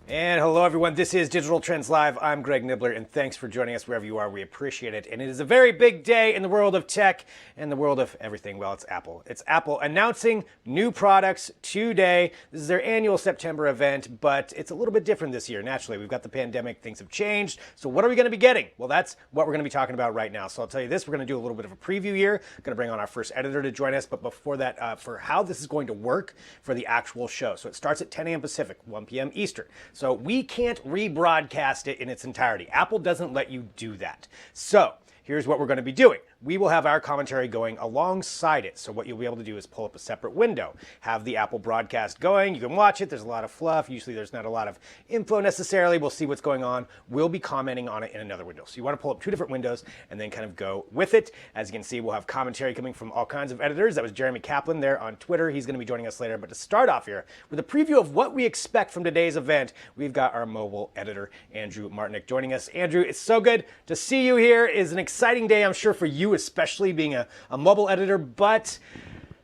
And hello, everyone. This is Digital Trends Live. I'm Greg Nibbler, and thanks for joining us wherever you are. We appreciate it. And it is a very big day in the world of tech and the world of everything. Well, it's Apple. It's Apple announcing new products today. This is their annual September event, but it's a little bit different this year. Naturally, we've got the pandemic. Things have changed. So what are we going to be getting? Well, that's what we're going to be talking about right now. So I'll tell you this. We're going to do a little bit of a preview here. Going to bring on our first editor to join us. But before that, for how this is going to work for the actual show. So it starts at 10 a.m. Pacific, 1 p.m. Eastern. So we can't rebroadcast it in its entirety. Apple doesn't let you do that. So here's what we're going to be doing. We will have our commentary going alongside it. So what you'll be able to do is pull up a separate window, have the Apple broadcast going. You can watch it. There's a lot of fluff. Usually there's not a lot of info necessarily. We'll see what's going on. We'll be commenting on it in another window. So you want to pull up two different windows and then kind of go with it. As you can see, we'll have commentary coming from all kinds of editors. That was Jeremy Kaplan there on Twitter. He's going to be joining us later. But to start off here with a preview of what we expect from today's event, we've got our mobile editor, Andrew Martinick, joining us. Andrew, it's so good to see you here. It's an exciting day, I'm sure, for you, especially being a mobile editor, but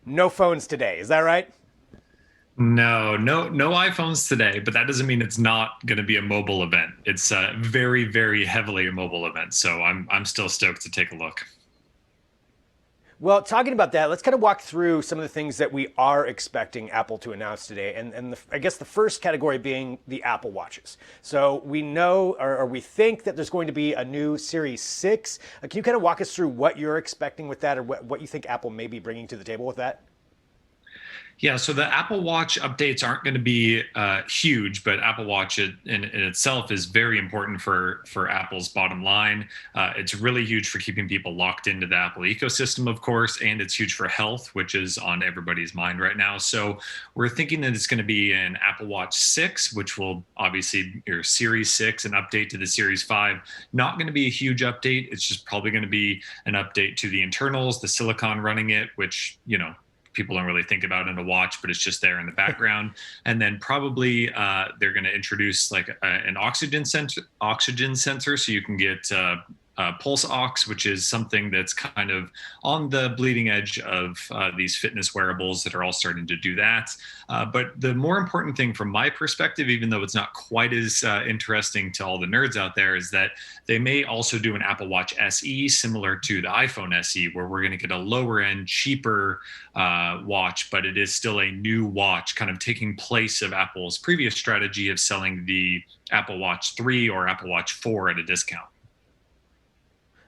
no phones today. Is that right? No iPhones today, but that doesn't mean it's not going to be a mobile event. It's very, very heavily a mobile event, so I'm still stoked to take a look. Well, talking about that, let's kind of walk through some of the things that we are expecting Apple to announce today. And I guess the first category being the Apple Watches. So we know, or we think that there's going to be a new Series 6. Can you kind of walk us through what you're expecting with that, or what you think Apple may be bringing to the table with that? Yeah, so the Apple Watch updates aren't going to be huge, but Apple Watch in itself is very important for Apple's bottom line. It's really huge for keeping people locked into the Apple ecosystem, of course, and it's huge for health, which is on everybody's mind right now. So we're thinking that it's going to be an Apple Watch 6, which will obviously your Series 6, an update to the Series 5. Not going to be a huge update. It's just probably going to be an update to the internals, the silicon running it, which, people don't really think about in a watch, but it's just there in the background. And then probably they're going to introduce like an oxygen sensor, so you can get pulse ox, which is something that's kind of on the bleeding edge of these fitness wearables that are all starting to do that. But the more important thing from my perspective, even though it's not quite as interesting to all the nerds out there, is that they may also do an Apple Watch SE similar to the iPhone SE, where we're going to get a lower end, cheaper watch, but it is still a new watch, kind of taking place of Apple's previous strategy of selling the Apple Watch 3 or Apple Watch 4 at a discount.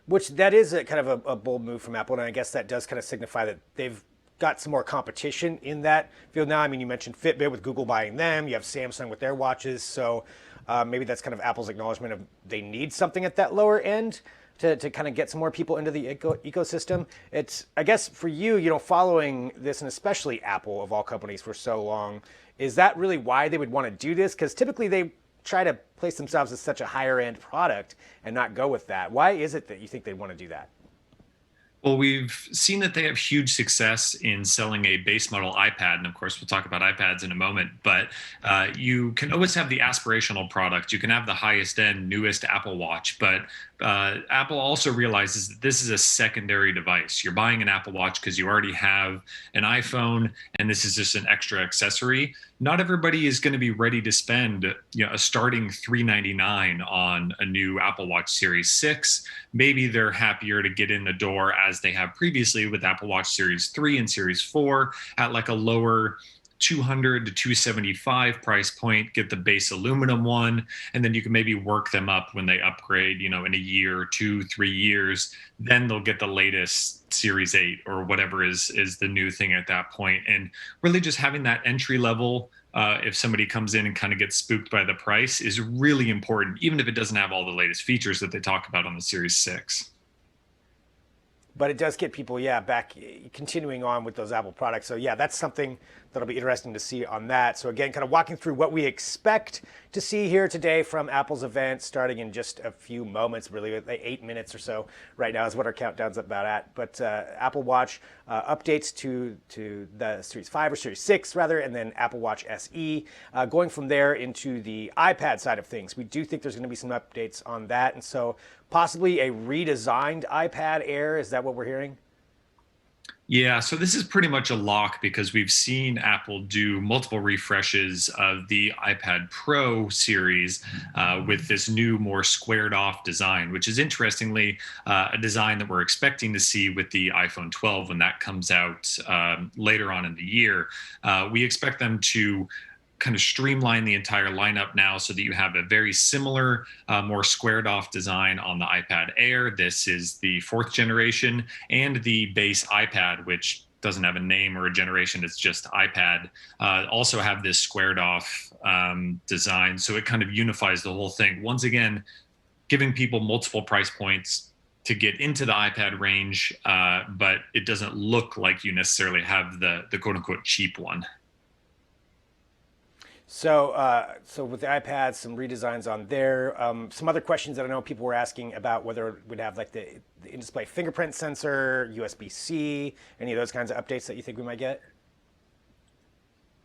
Which that is a kind of a bold move from Apple, and I guess that does kind of signify that they've got some more competition in that field now. I mean, you mentioned Fitbit with Google buying them. You have Samsung with their watches. So maybe that's kind of Apple's acknowledgement of they need something at that lower end to kind of get some more people into the ecosystem. It's, I guess, for you, following this, and especially Apple of all companies for so long, is that really why they would want to do this? Because typically they try to place themselves as such a higher end product and not go with that. Why is it that you think they'd want to do that? Well, we've seen that they have huge success in selling a base model iPad. And of course, we'll talk about iPads in a moment. But you can always have the aspirational product. You can have the highest end, newest Apple Watch. But Apple also realizes that this is a secondary device. You're buying an Apple Watch because you already have an iPhone, and this is just an extra accessory. Not everybody is going to be ready to spend a starting $399 on a new Apple Watch Series 6. Maybe they're happier to get in the door as they have previously with Apple Watch Series 3 and Series 4 at like a lower 200 to 275 price point, get the base aluminum one, and then you can maybe work them up when they upgrade, in a year, 2-3 years. Then they'll get the latest Series 8 or whatever is the new thing at that point. And really just having that entry level, if somebody comes in and kind of gets spooked by the price, is really important, even if it doesn't have all the latest features that they talk about on the Series 6. But it does get people, back continuing on with those Apple products. So that's something that'll be interesting to see on that. So again, kind of walking through what we expect to see here today from Apple's event, starting in just a few moments, really like 8 minutes or so right now is what our countdown's about at. But Apple Watch updates to the Series 5 or Series 6 rather, and then Apple Watch SE. Going from there into the iPad side of things, we do think there's going to be some updates on that. And so possibly a redesigned iPad Air. Is that what we're hearing? Yeah, so this is pretty much a lock because we've seen Apple do multiple refreshes of the iPad Pro series with this new, more squared off design, which is interestingly a design that we're expecting to see with the iPhone 12 when that comes out later on in the year. We expect them to kind of streamline the entire lineup now so that you have a very similar, more squared off design on the iPad Air. This is the fourth generation, and the base iPad, which doesn't have a name or a generation, it's just iPad, also have this squared off design. So it kind of unifies the whole thing. Once again, giving people multiple price points to get into the iPad range, but it doesn't look like you necessarily have the quote unquote cheap one. So with the iPad, some redesigns on there. Some other questions that I know people were asking about whether it would have like the in-display fingerprint sensor, USB-C, any of those kinds of updates that you think we might get.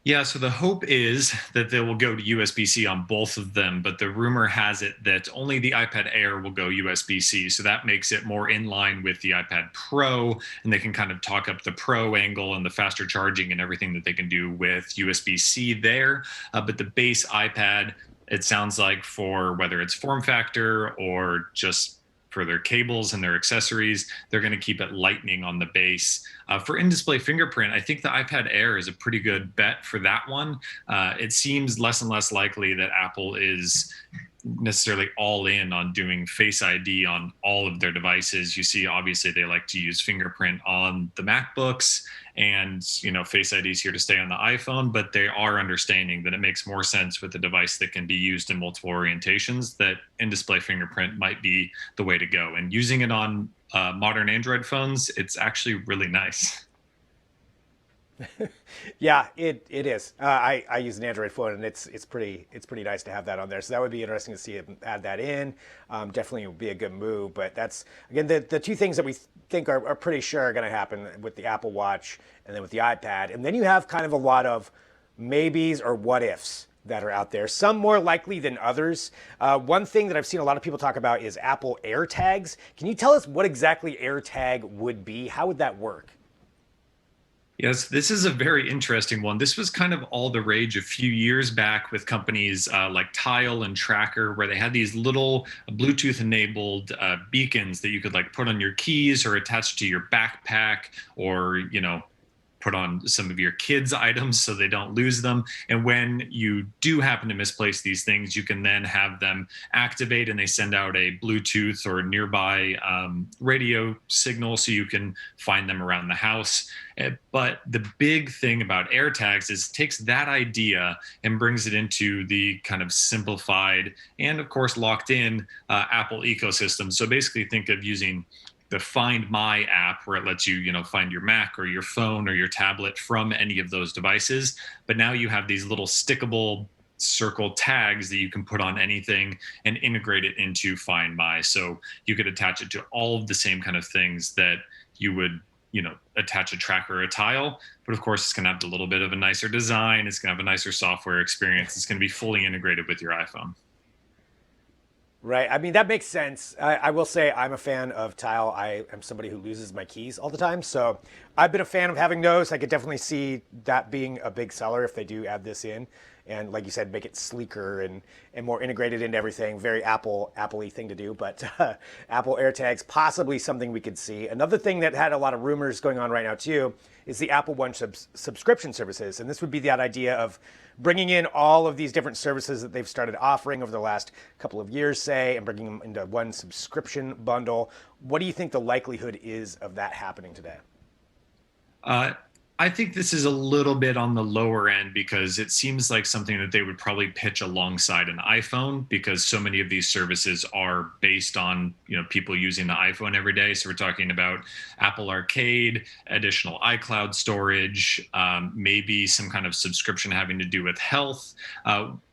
Yeah, so the hope is that they will go to USB-C on both of them, but the rumor has it that only the iPad Air will go USB-C. So that makes it more in line with the iPad Pro, and they can kind of talk up the Pro angle and the faster charging and everything that they can do with USB-C there. But the base iPad, it sounds like for whether it's form factor or just for their cables and their accessories, they're going to keep it lightning on the base. For in-display fingerprint, I think the iPad Air is a pretty good bet for that one. It seems less and less likely that Apple is necessarily all in on doing Face ID on all of their devices. You see, obviously, they like to use fingerprint on the MacBooks, and Face ID is here to stay on the iPhone, but they are understanding that it makes more sense with a device that can be used in multiple orientations, that in-display fingerprint might be the way to go. And using it on modern Android phones, it's actually really nice. Yeah, it is. I use an Android phone, and it's pretty nice to have that on there. So that would be interesting to see it add that in. Definitely would be a good move. But that's again the two things that we think are pretty sure are going to happen with the Apple Watch and then with the iPad. And then you have kind of a lot of maybes or what ifs that are out there. Some more likely than others. One thing that I've seen a lot of people talk about is Apple AirTags. Can you tell us what exactly AirTag would be? How would that work? Yes, this is a very interesting one. This was kind of all the rage a few years back with companies like Tile and Tracker, where they had these little Bluetooth-enabled beacons that you could like put on your keys or attach to your backpack, or put on some of your kids' items so they don't lose them. And when you do happen to misplace these things, you can then have them activate, and they send out a Bluetooth or nearby radio signal so you can find them around the house. But the big thing about AirTags is it takes that idea and brings it into the kind of simplified and, of course, locked in Apple ecosystem. So basically think of using the Find My app, where it lets you, find your Mac or your phone or your tablet from any of those devices. But now you have these little stickable circle tags that you can put on anything and integrate it into Find My. So you could attach it to all of the same kind of things that you would, attach a tracker or a Tile. But of course, it's going to have a little bit of a nicer design. It's going to have a nicer software experience. It's going to be fully integrated with your iPhone. Right. I mean, that makes sense. I will say I'm a fan of Tile. I am somebody who loses my keys all the time. So I've been a fan of having those. I could definitely see that being a big seller if they do add this in. And like you said, make it sleeker and more integrated into everything. Very Apple-y thing to do. But Apple AirTags, possibly something we could see. Another thing that had a lot of rumors going on right now, too, is the Apple One subscription services. And this would be that idea of bringing in all of these different services that they've started offering over the last couple of years, say, and bringing them into one subscription bundle. What do you think the likelihood is of that happening today? I think this is a little bit on the lower end because it seems like something that they would probably pitch alongside an iPhone, because so many of these services are based on, people using the iPhone every day. So we're talking about Apple Arcade, additional iCloud storage, maybe some kind of subscription having to do with health.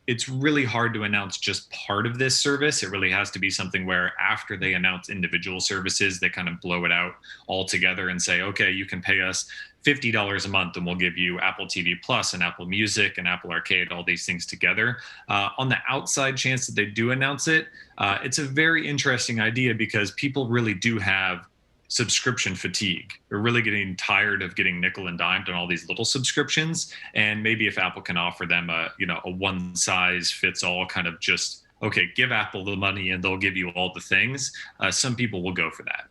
It's really hard to announce just part of this service. It really has to be something where after they announce individual services, they kind of blow it out all together and say, okay, you can pay us $50 a month and we'll give you Apple TV Plus and Apple Music and Apple Arcade, all these things together. On the outside chance that they do announce it, it's a very interesting idea because people really do have subscription fatigue. They're really getting tired of getting nickel and dimed on all these little subscriptions. And maybe if Apple can offer them a one size fits all kind of just, okay, give Apple the money and they'll give you all the things, some people will go for that.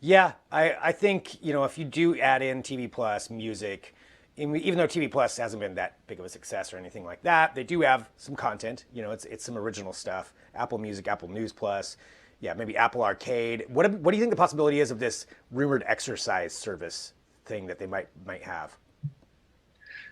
Yeah, I think, if you do add in TV Plus, music, even though TV Plus hasn't been that big of a success or anything like that, they do have some content. It's some original stuff. Apple Music, Apple News Plus, yeah, maybe Apple Arcade. What do you think the possibility is of this rumored exercise service thing that they might have?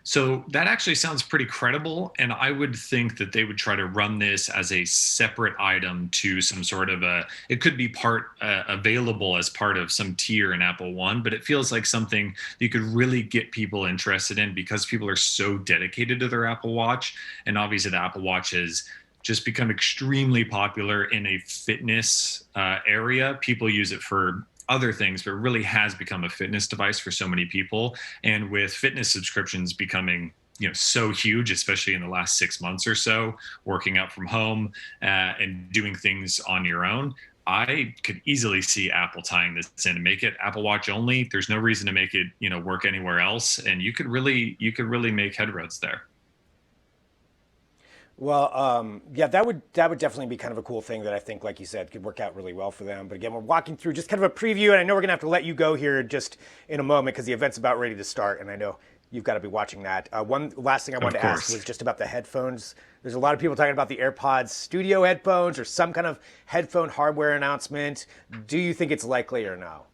So that actually sounds pretty credible. And I would think that they would try to run this as a separate item to some sort of it could be available as part of some tier in Apple One, but it feels like something you could really get people interested in because people are so dedicated to their Apple Watch. And obviously the Apple Watch has just become extremely popular in a fitness area. People use it for other things, but it really has become a fitness device for so many people. And with fitness subscriptions becoming so huge, especially in the last 6 months or so, working out from home and doing things on your own, I could easily see Apple tying this in and make it Apple Watch only. There's no reason to make it work anywhere else, and you could really make headroads there. Well, yeah, that would definitely be kind of a cool thing that I think, like you said, could work out really well for them. But again, we're walking through just kind of a preview, and I know we're going to have to let you go here just in a moment because the event's about ready to start, and I know you've got to be watching that. One last thing I wanted to ask was just about the headphones. There's a lot of people talking about the AirPods Studio headphones or some kind of headphone hardware announcement. Do you think it's likely or no?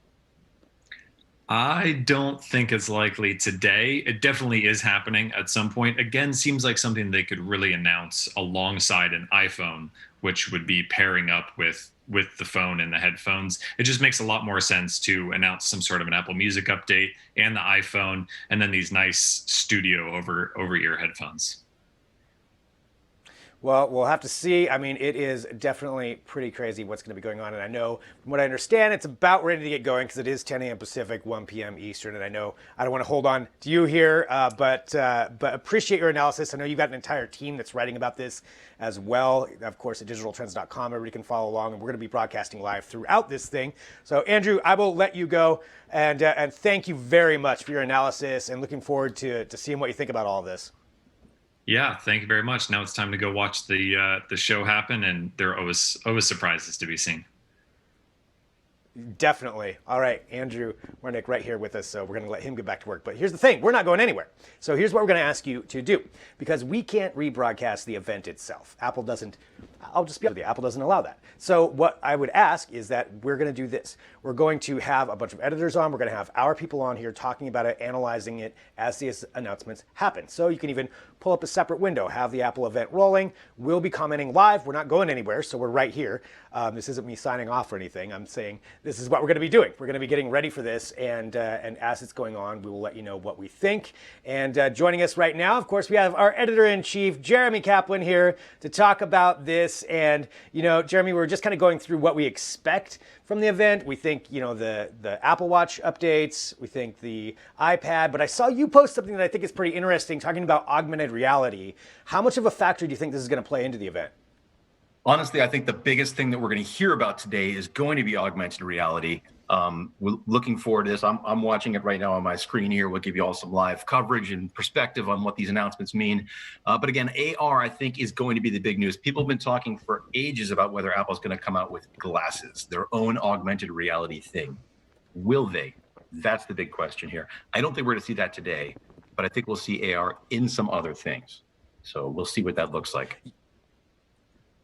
I don't think it's likely today. It definitely is happening at some point. Again, seems like something they could really announce alongside an iPhone, which would be pairing up with the phone and the headphones. It just makes a lot more sense to announce some sort of an Apple Music update and the iPhone, and then these nice studio over-ear headphones. Well, we'll have to see. I mean, it is definitely pretty crazy what's going to be going on. And I know, from what I understand, it's about ready to get going because it is 10 a.m. Pacific, 1 p.m. Eastern. And I know I don't want to hold on to you here, but appreciate your analysis. I know you've got an entire team that's writing about this as well. Of course, at digitaltrends.com, everybody can follow along. And we're going to be broadcasting live throughout this thing. So, Andrew, I will let you go. And thank you very much for your analysis and looking forward to seeing what you think about all of this. Yeah, thank you very much. Now it's time to go watch the show happen, and there are always surprises to be seen. Definitely. All right, Andrew Warnick right here with us, so we're going to let him get back to work. But here's the thing, we're not going anywhere. So here's what we're going to ask you to do, because we can't rebroadcast the event itself. Apple doesn't allow that. So what I would ask is that we're going to do this. We're going to have a bunch of editors on. We're going to have our people on here talking about it, analyzing it as these announcements happen. So you can even pull up a separate window, have the Apple event rolling. We'll be commenting live. We're not going anywhere, so we're right here. This isn't me signing off or anything. I'm saying this is what we're going to be doing. We're going to be getting ready for this, and as it's going on, we will let you know what we think. And joining us right now, of course, we have our editor-in-chief, Jeremy Kaplan, here to talk about this. And, Jeremy, we're just kind of going through what we expect from the event. We think, the Apple Watch updates, we think the iPad, but I saw you post something that I think is pretty interesting, talking about augmented reality. How much of a factor do you think this is going to play into the event? Honestly, I think the biggest thing that we're going to hear about today is going to be augmented reality. We're looking forward to this. I'm watching it right now on my screen here. We'll give you all some live coverage and perspective on what these announcements mean. But again, AR, I think, is going to be the big news. People have been talking for ages about whether Apple's going to come out with glasses, their own augmented reality thing. Will they? That's the big question here. I don't think we're going to see that today, but I think we'll see AR in some other things. So we'll see what that looks like.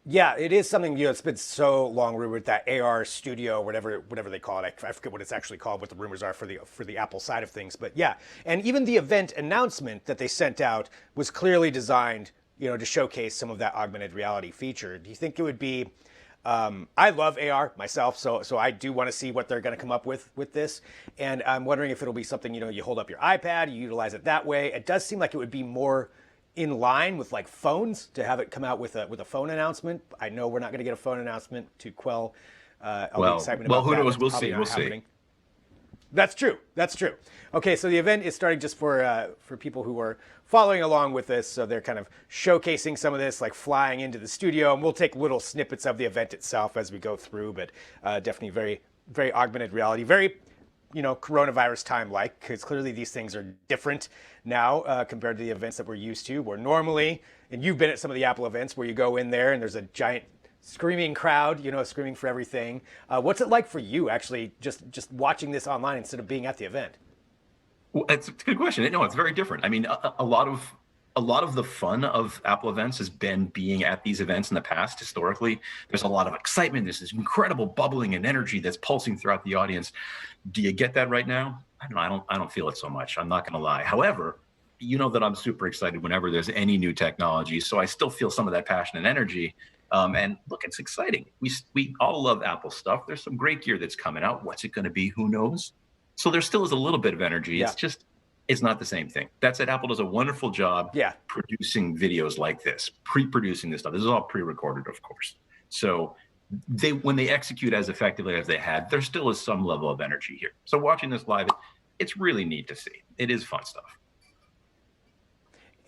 Yeah, it is something, it's been so long rumored, that AR Studio, whatever they call it. I forget what it's actually called, what the rumors are for the Apple side of things. But yeah, and even the event announcement that they sent out was clearly designed, to showcase some of that augmented reality feature. Do you think it would be, I love AR myself, so I do want to see what they're going to come up with this. And I'm wondering if it'll be something, you hold up your iPad, you utilize it that way. It does seem like it would be more in line with like phones, to have it come out with a phone announcement. I know we're not going to get a phone announcement to quell all the excitement about that. Well, who knows? We'll see. That's true. Okay, so the event is starting just for people who are following along with this. So they're kind of showcasing some of this, like flying into the studio, and we'll take little snippets of the event itself as we go through, but definitely very, very augmented reality, very, coronavirus time-like, because clearly these things are different now compared to the events that we're used to, where normally, and you've been at some of the Apple events where you go in there and there's a giant screaming crowd, screaming for everything. What's it like for you actually just watching this online instead of being at the event? Well, it's a good question. No, it's very different. I mean, a lot of the fun of Apple events has been being at these events in the past. Historically, there's a lot of excitement. There's this incredible bubbling and energy that's pulsing throughout the audience. Do you get that right now? I don't know. I don't feel it so much. I'm not going to lie. However, you know that I'm super excited whenever there's any new technology. So I still feel some of that passion and energy. And look, it's exciting. We all love Apple stuff. There's some great gear that's coming out. What's it going to be? Who knows? So there still is a little bit of energy. Yeah. It's not the same thing. That said, Apple does a wonderful job producing videos like this, pre-producing this stuff. This is all pre-recorded, of course. So when they execute as effectively as they had, there still is some level of energy here. So watching this live, it's really neat to see. It is fun stuff.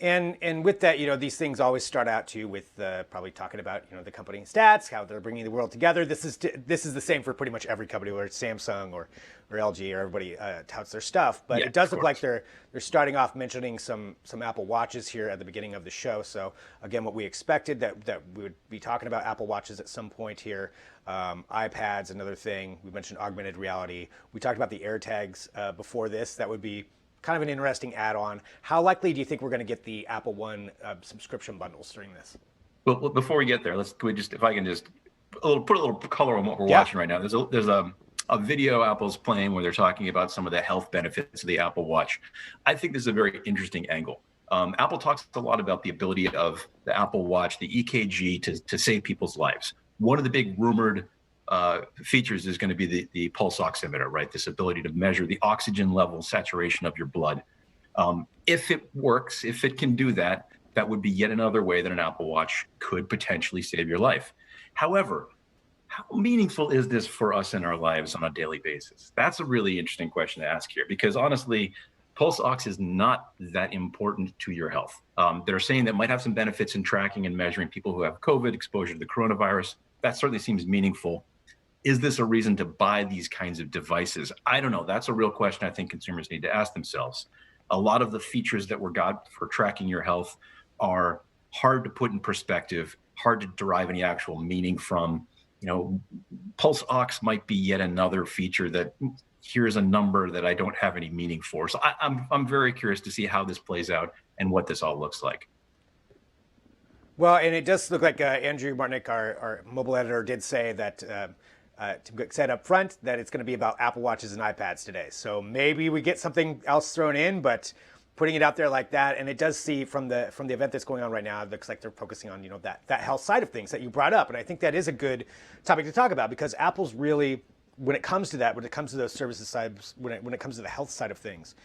And with that, these things always start out too with probably talking about the company stats, how they're bringing the world together. This is the same for pretty much every company, whether it's Samsung or LG or everybody touts their stuff. But it does look like they're starting off mentioning some Apple Watches here at the beginning of the show. So again, what we expected that we would be talking about Apple Watches at some point here. iPads, another thing. We mentioned augmented reality. We talked about the AirTags before this. That would be kind of an interesting add-on. How likely do you think we're going to get the Apple One subscription bundles during this? Well, before we get there, if I can just put a little color on what we're watching right now. There's a video Apple's playing where they're talking about some of the health benefits of the Apple Watch. I think this is a very interesting angle. Apple talks a lot about the ability of the Apple Watch, the EKG, to save people's lives. One of the big rumored features is going to be the pulse oximeter, right? This ability to measure the oxygen level saturation of your blood. If it works, if it can do that, that would be yet another way that an Apple Watch could potentially save your life. However, how meaningful is this for us in our lives on a daily basis? That's a really interesting question to ask here, because honestly, pulse ox is not that important to your health. They're saying that might have some benefits in tracking and measuring people who have COVID, exposure to the coronavirus. That certainly seems meaningful. Is this a reason to buy these kinds of devices? I don't know. That's a real question I think consumers need to ask themselves. A lot of the features that were got for tracking your health are hard to put in perspective, hard to derive any actual meaning from. Pulse ox might be yet another feature that here's a number that I don't have any meaning for. So I'm very curious to see how this plays out and what this all looks like. Well, and it does look like Andrew Martnick, our mobile editor, did say that said up front that it's going to be about Apple Watches and iPads today. So maybe we get something else thrown in, but putting it out there like that, and it does see from the event that's going on right now, it looks like they're focusing on that health side of things that you brought up, and I think that is a good topic to talk about, because Apple's really, when it comes to those services sides, when it comes to the health side of things,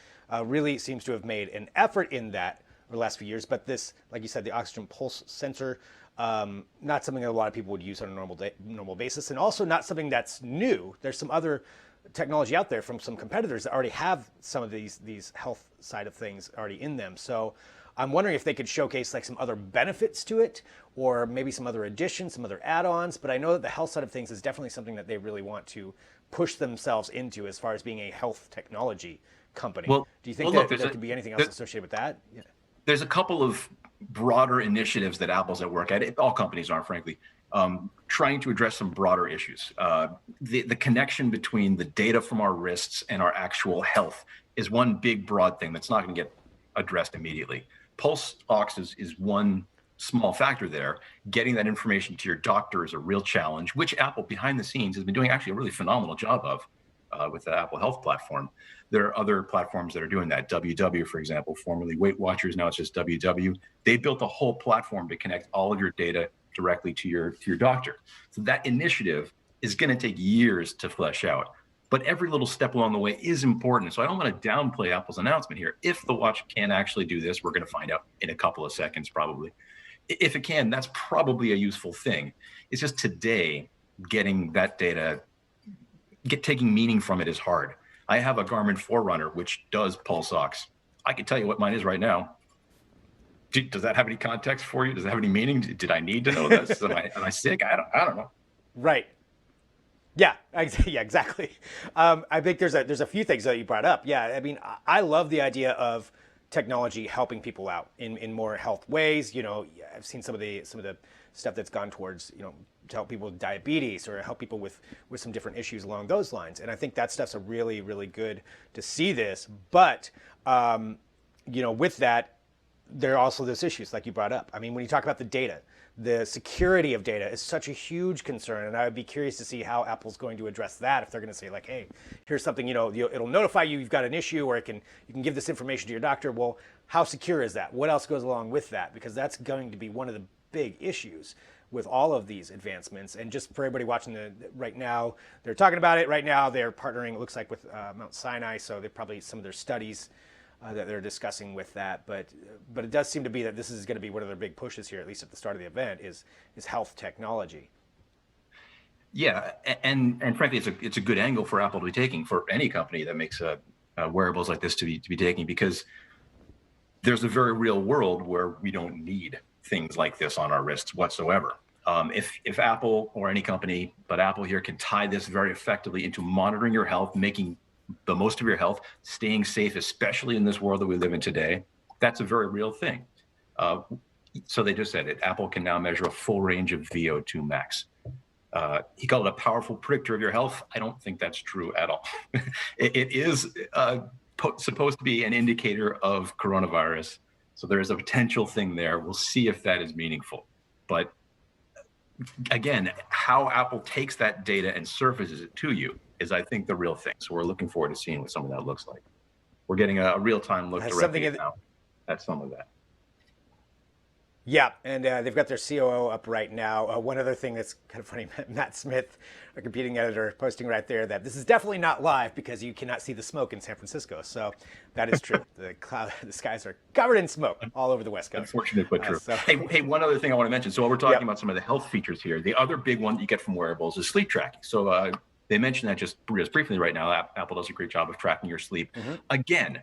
really seems to have made an effort in that over the last few years. But this, like you said, the oxygen pulse sensor, not something that a lot of people would use on a normal basis, and also not something that's new. There's some other technology out there from some competitors that already have some of these health side of things already in them. So I'm wondering if they could showcase like some other benefits to it, or maybe some other additions, some other add-ons. But I know that the health side of things is definitely something that they really want to push themselves into as far as being a health technology company. Do you think there could be anything else associated with that? Yeah. There's a couple of broader initiatives that Apple's at work at. All companies are, frankly, trying to address some broader issues. The connection between the data from our wrists and our actual health is one big, broad thing that's not going to get addressed immediately. Pulse ox is one small factor there. Getting that information to your doctor is a real challenge, which Apple behind the scenes has been doing actually a really phenomenal job of with the Apple Health platform. There are other platforms that are doing that. WW, for example, formerly Weight Watchers, now it's just WW. They built a whole platform to connect all of your data directly to your doctor. So that initiative is going to take years to flesh out. But every little step along the way is important. So I don't want to downplay Apple's announcement here. If the watch can actually do this, we're going to find out in a couple of seconds probably. If it can, that's probably a useful thing. It's just today, getting that data, taking meaning from it is hard. I have a Garmin Forerunner, which does pulse ox. I can tell you what mine is right now. Does that have any context for you? Does that have any meaning? Did I need to know this? Am I sick? I don't know. Right. Yeah, yeah, exactly. I think there's a few things that you brought up. Yeah, I mean, I love the idea of technology helping people out in more health ways. You know, I've seen some of the stuff that's gone towards, you know, to help people with diabetes or help people with some different issues along those lines. And I think that stuff's a really, really good to see this. But you know, with that, there are also those issues like you brought up. I mean, when you talk about the data, the security of data is such a huge concern, and I would be curious to see how Apple's going to address that. If they're going to say like, "Hey, here's something, you know, it'll notify you you've got an issue, or you can give this information to your doctor." Well, how secure is that? What else goes along with that? Because that's going to be one of the big issues with all of these advancements. And just for everybody watching right now, they're talking about it right now. They're partnering, it looks like, with Mount Sinai, so they probably some of their studies that they're discussing with that, but it does seem to be that this is going to be one of their big pushes here, at least at the start of the event, is health technology. Yeah, and frankly, it's a good angle for Apple to be taking, for any company that makes wearables like this to be taking, because there's a very real world where we don't need things like this on our wrists whatsoever. If Apple, or any company, but Apple here, can tie this very effectively into monitoring your health, making the most of your health, staying safe, especially in this world that we live in today, that's a very real thing. So they just said it. Apple can now measure a full range of VO2 max. He called it a powerful predictor of your health. I don't think that's true at all. It is supposed to be an indicator of coronavirus. So there is a potential thing there. We'll see if that is meaningful. But again, how Apple takes that data and surfaces it to you is, I think, the real thing. So we're looking forward to seeing what some of that looks like. We're getting a real-time look directly now at some of that. Yeah, and they've got their COO up right now. One other thing that's kind of funny, Matt Smith, our competing editor, posting right there that this is definitely not live because you cannot see the smoke in San Francisco. So that is true. The skies are covered in smoke all over the West Coast. Unfortunate, but true. Hey, one other thing I want to mention. So while we're talking about some of the health features here, the other big one that you get from wearables is sleep tracking. So they mentioned that just briefly right now. Apple does a great job of tracking your sleep. Mm-hmm. Again,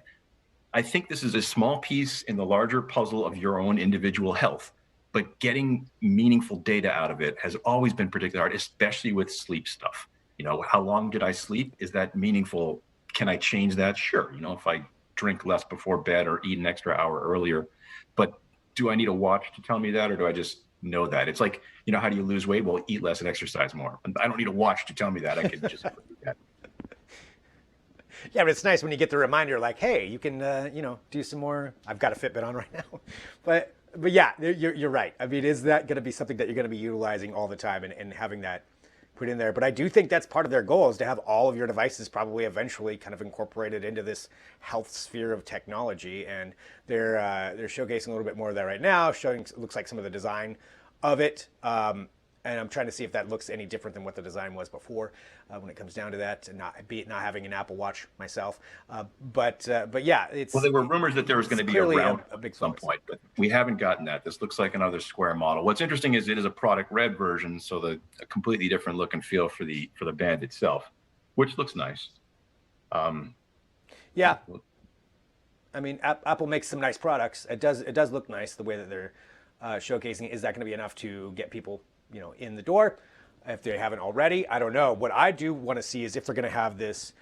I think this is a small piece in the larger puzzle of your own individual health, but getting meaningful data out of it has always been particularly hard, especially with sleep stuff. You know, how long did I sleep? Is that meaningful? Can I change that? Sure. You know, if I drink less before bed or eat an extra hour earlier, but do I need a watch to tell me that, or do I just know that? It's like, you know, how do you lose weight? Well, eat less and exercise more. I don't need a watch to tell me that. I can just do that. Yeah, but it's nice when you get the reminder, like, hey, you can, you know, do some more. I've got a Fitbit on right now, but yeah, you're right. I mean, is that going to be something that you're going to be utilizing all the time and having that put in there? But I do think that's part of their goal, is to have all of your devices probably eventually kind of incorporated into this health sphere of technology. And they're showcasing a little bit more of that right now, showing, looks like, some of the design of it. And I'm trying to see if that looks any different than what the design was before, when it comes down to that, and not having an Apple Watch myself. But yeah, it's, well, there were rumors that there was going to be a round a big at some point, but we haven't gotten that. This looks like another square model. What's interesting is it is a product red version, so a completely different look and feel for the band itself, which looks nice. Yeah, I mean, Apple makes some nice products. It does look nice the way that they're showcasing. Is that going to be enough to get people, you know, in the door if they haven't already? I don't know. What I do want to see is if they're going to have this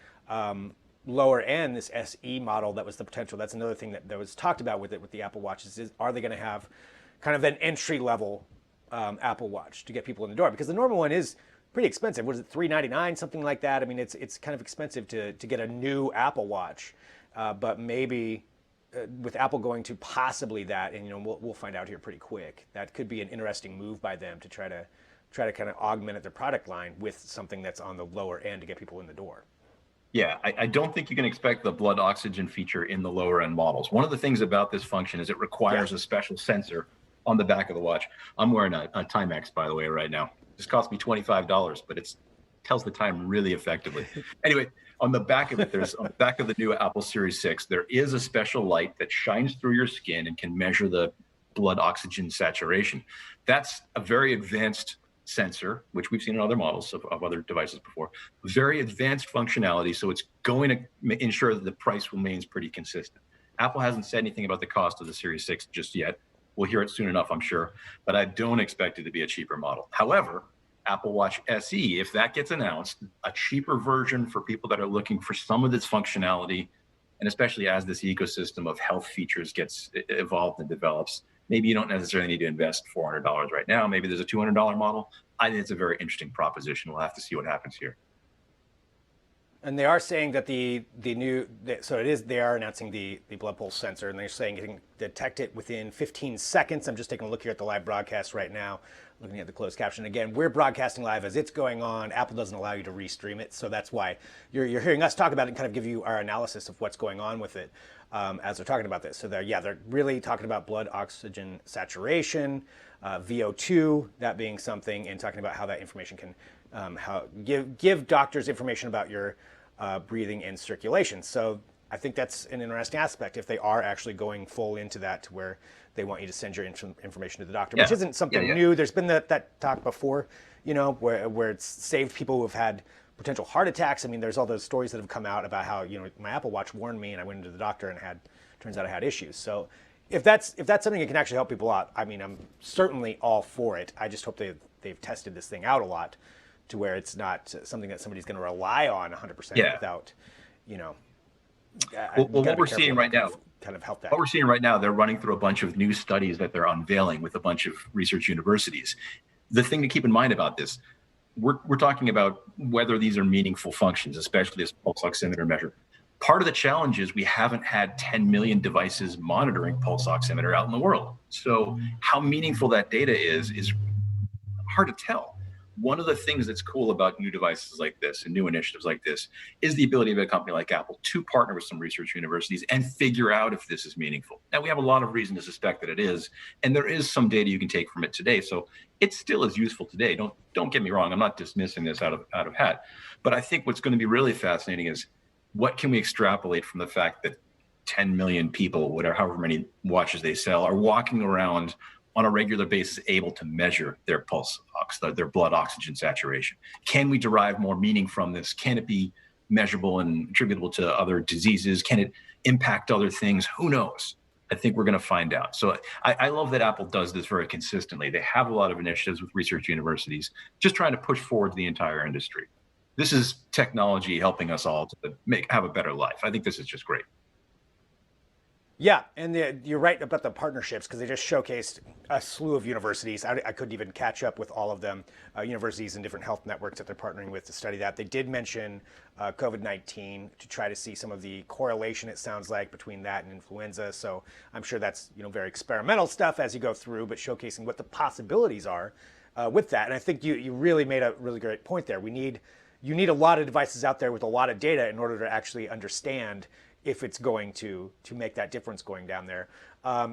lower end, this SE model. That was the potential. That's another thing that was talked about with the Apple Watches. Is are they going to have kind of an entry level Apple Watch to get people in the door? Because the normal one is pretty expensive. What is it, $399, something like that? I mean, it's kind of expensive to get a new Apple Watch, but maybe with Apple going to possibly that, and you know, we'll find out here pretty quick. That could be an interesting move by them to try to kind of augment their product line with something that's on the lower end to get people in the door. Yeah, I don't think you can expect the blood oxygen feature in the lower end models. One of the things about this function is it requires a special sensor on the back of the watch. I'm wearing a Timex, by the way, right now. This cost me $25, but it tells the time really effectively. Anyway, on the back of it, on the back of the new Apple Series 6, there is a special light that shines through your skin and can measure the blood oxygen saturation. That's a very advanced sensor, which we've seen in other models of other devices before. Very advanced functionality, so it's going to ensure that the price remains pretty consistent. Apple hasn't said anything about the cost of the Series 6 just yet. We'll hear it soon enough, I'm sure, but I don't expect it to be a cheaper model. However, Apple Watch SE, if that gets announced, a cheaper version for people that are looking for some of this functionality, and especially as this ecosystem of health features gets evolved and develops, maybe you don't necessarily need to invest $400 right now. Maybe there's a $200 model. I think it's a very interesting proposition. We'll have to see what happens here. And they are saying that they are announcing the blood pulse sensor, and they're saying it can detect it within 15 seconds. I'm just taking a look here at the live broadcast right now, looking at the closed caption. Again, we're broadcasting live as it's going on. Apple doesn't allow you to restream it, so that's why you're hearing us talk about it and kind of give you our analysis of what's going on with it as they're talking about this. So they're really talking about blood oxygen saturation, VO2, that being something, and talking about how that information can give doctors information about your breathing and circulation. So I think that's an interesting aspect if they are actually going full into that, to where they want you to send your information to the doctor, which isn't something new. There's been that talk before, where it's saved people who have had potential heart attacks. I mean, there's all those stories that have come out about how, my Apple Watch warned me and I went into the doctor and turns out I had issues. So if that's something that can actually help people out, I mean, I'm certainly all for it. I just hope they've tested this thing out a lot, to where it's not something that somebody's going to rely on 100% without, what we're seeing right now, kind of help that. What we're seeing right now, they're running through a bunch of new studies that they're unveiling with a bunch of research universities. The thing to keep in mind about this, we're talking about whether these are meaningful functions, especially this pulse oximeter measure. Part of the challenge is we haven't had 10 million devices monitoring pulse oximeter out in the world. So how meaningful that data is hard to tell. One of the things that's cool about new devices like this and new initiatives like this is the ability of a company like Apple to partner with some research universities and figure out if this is meaningful. Now, we have a lot of reason to suspect that it is, and there is some data you can take from it today. So it still is useful today. Don't get me wrong. I'm not dismissing this out of hat. But I think what's going to be really fascinating is what can we extrapolate from the fact that 10 million people, whatever, however many watches they sell, are walking around on a regular basis able to measure their pulse, their blood oxygen saturation. Can we derive more meaning from this? Can it be measurable and attributable to other diseases? Can it impact other things? Who knows? I think we're going to find out. So I love that Apple does this very consistently. They have a lot of initiatives with research universities, just trying to push forward the entire industry. This is technology helping us all to have a better life. I think this is just great. Yeah, and you're right about the partnerships, because they just showcased a slew of universities. I couldn't even catch up with all of them, universities and different health networks that they're partnering with to study that. They did mention COVID-19 to try to see some of the correlation, it sounds like, between that and influenza. So I'm sure that's very experimental stuff as you go through, but showcasing what the possibilities are with that. And I think you really made a really great point there. You need a lot of devices out there with a lot of data in order to actually understand if it's going to make that difference going down there.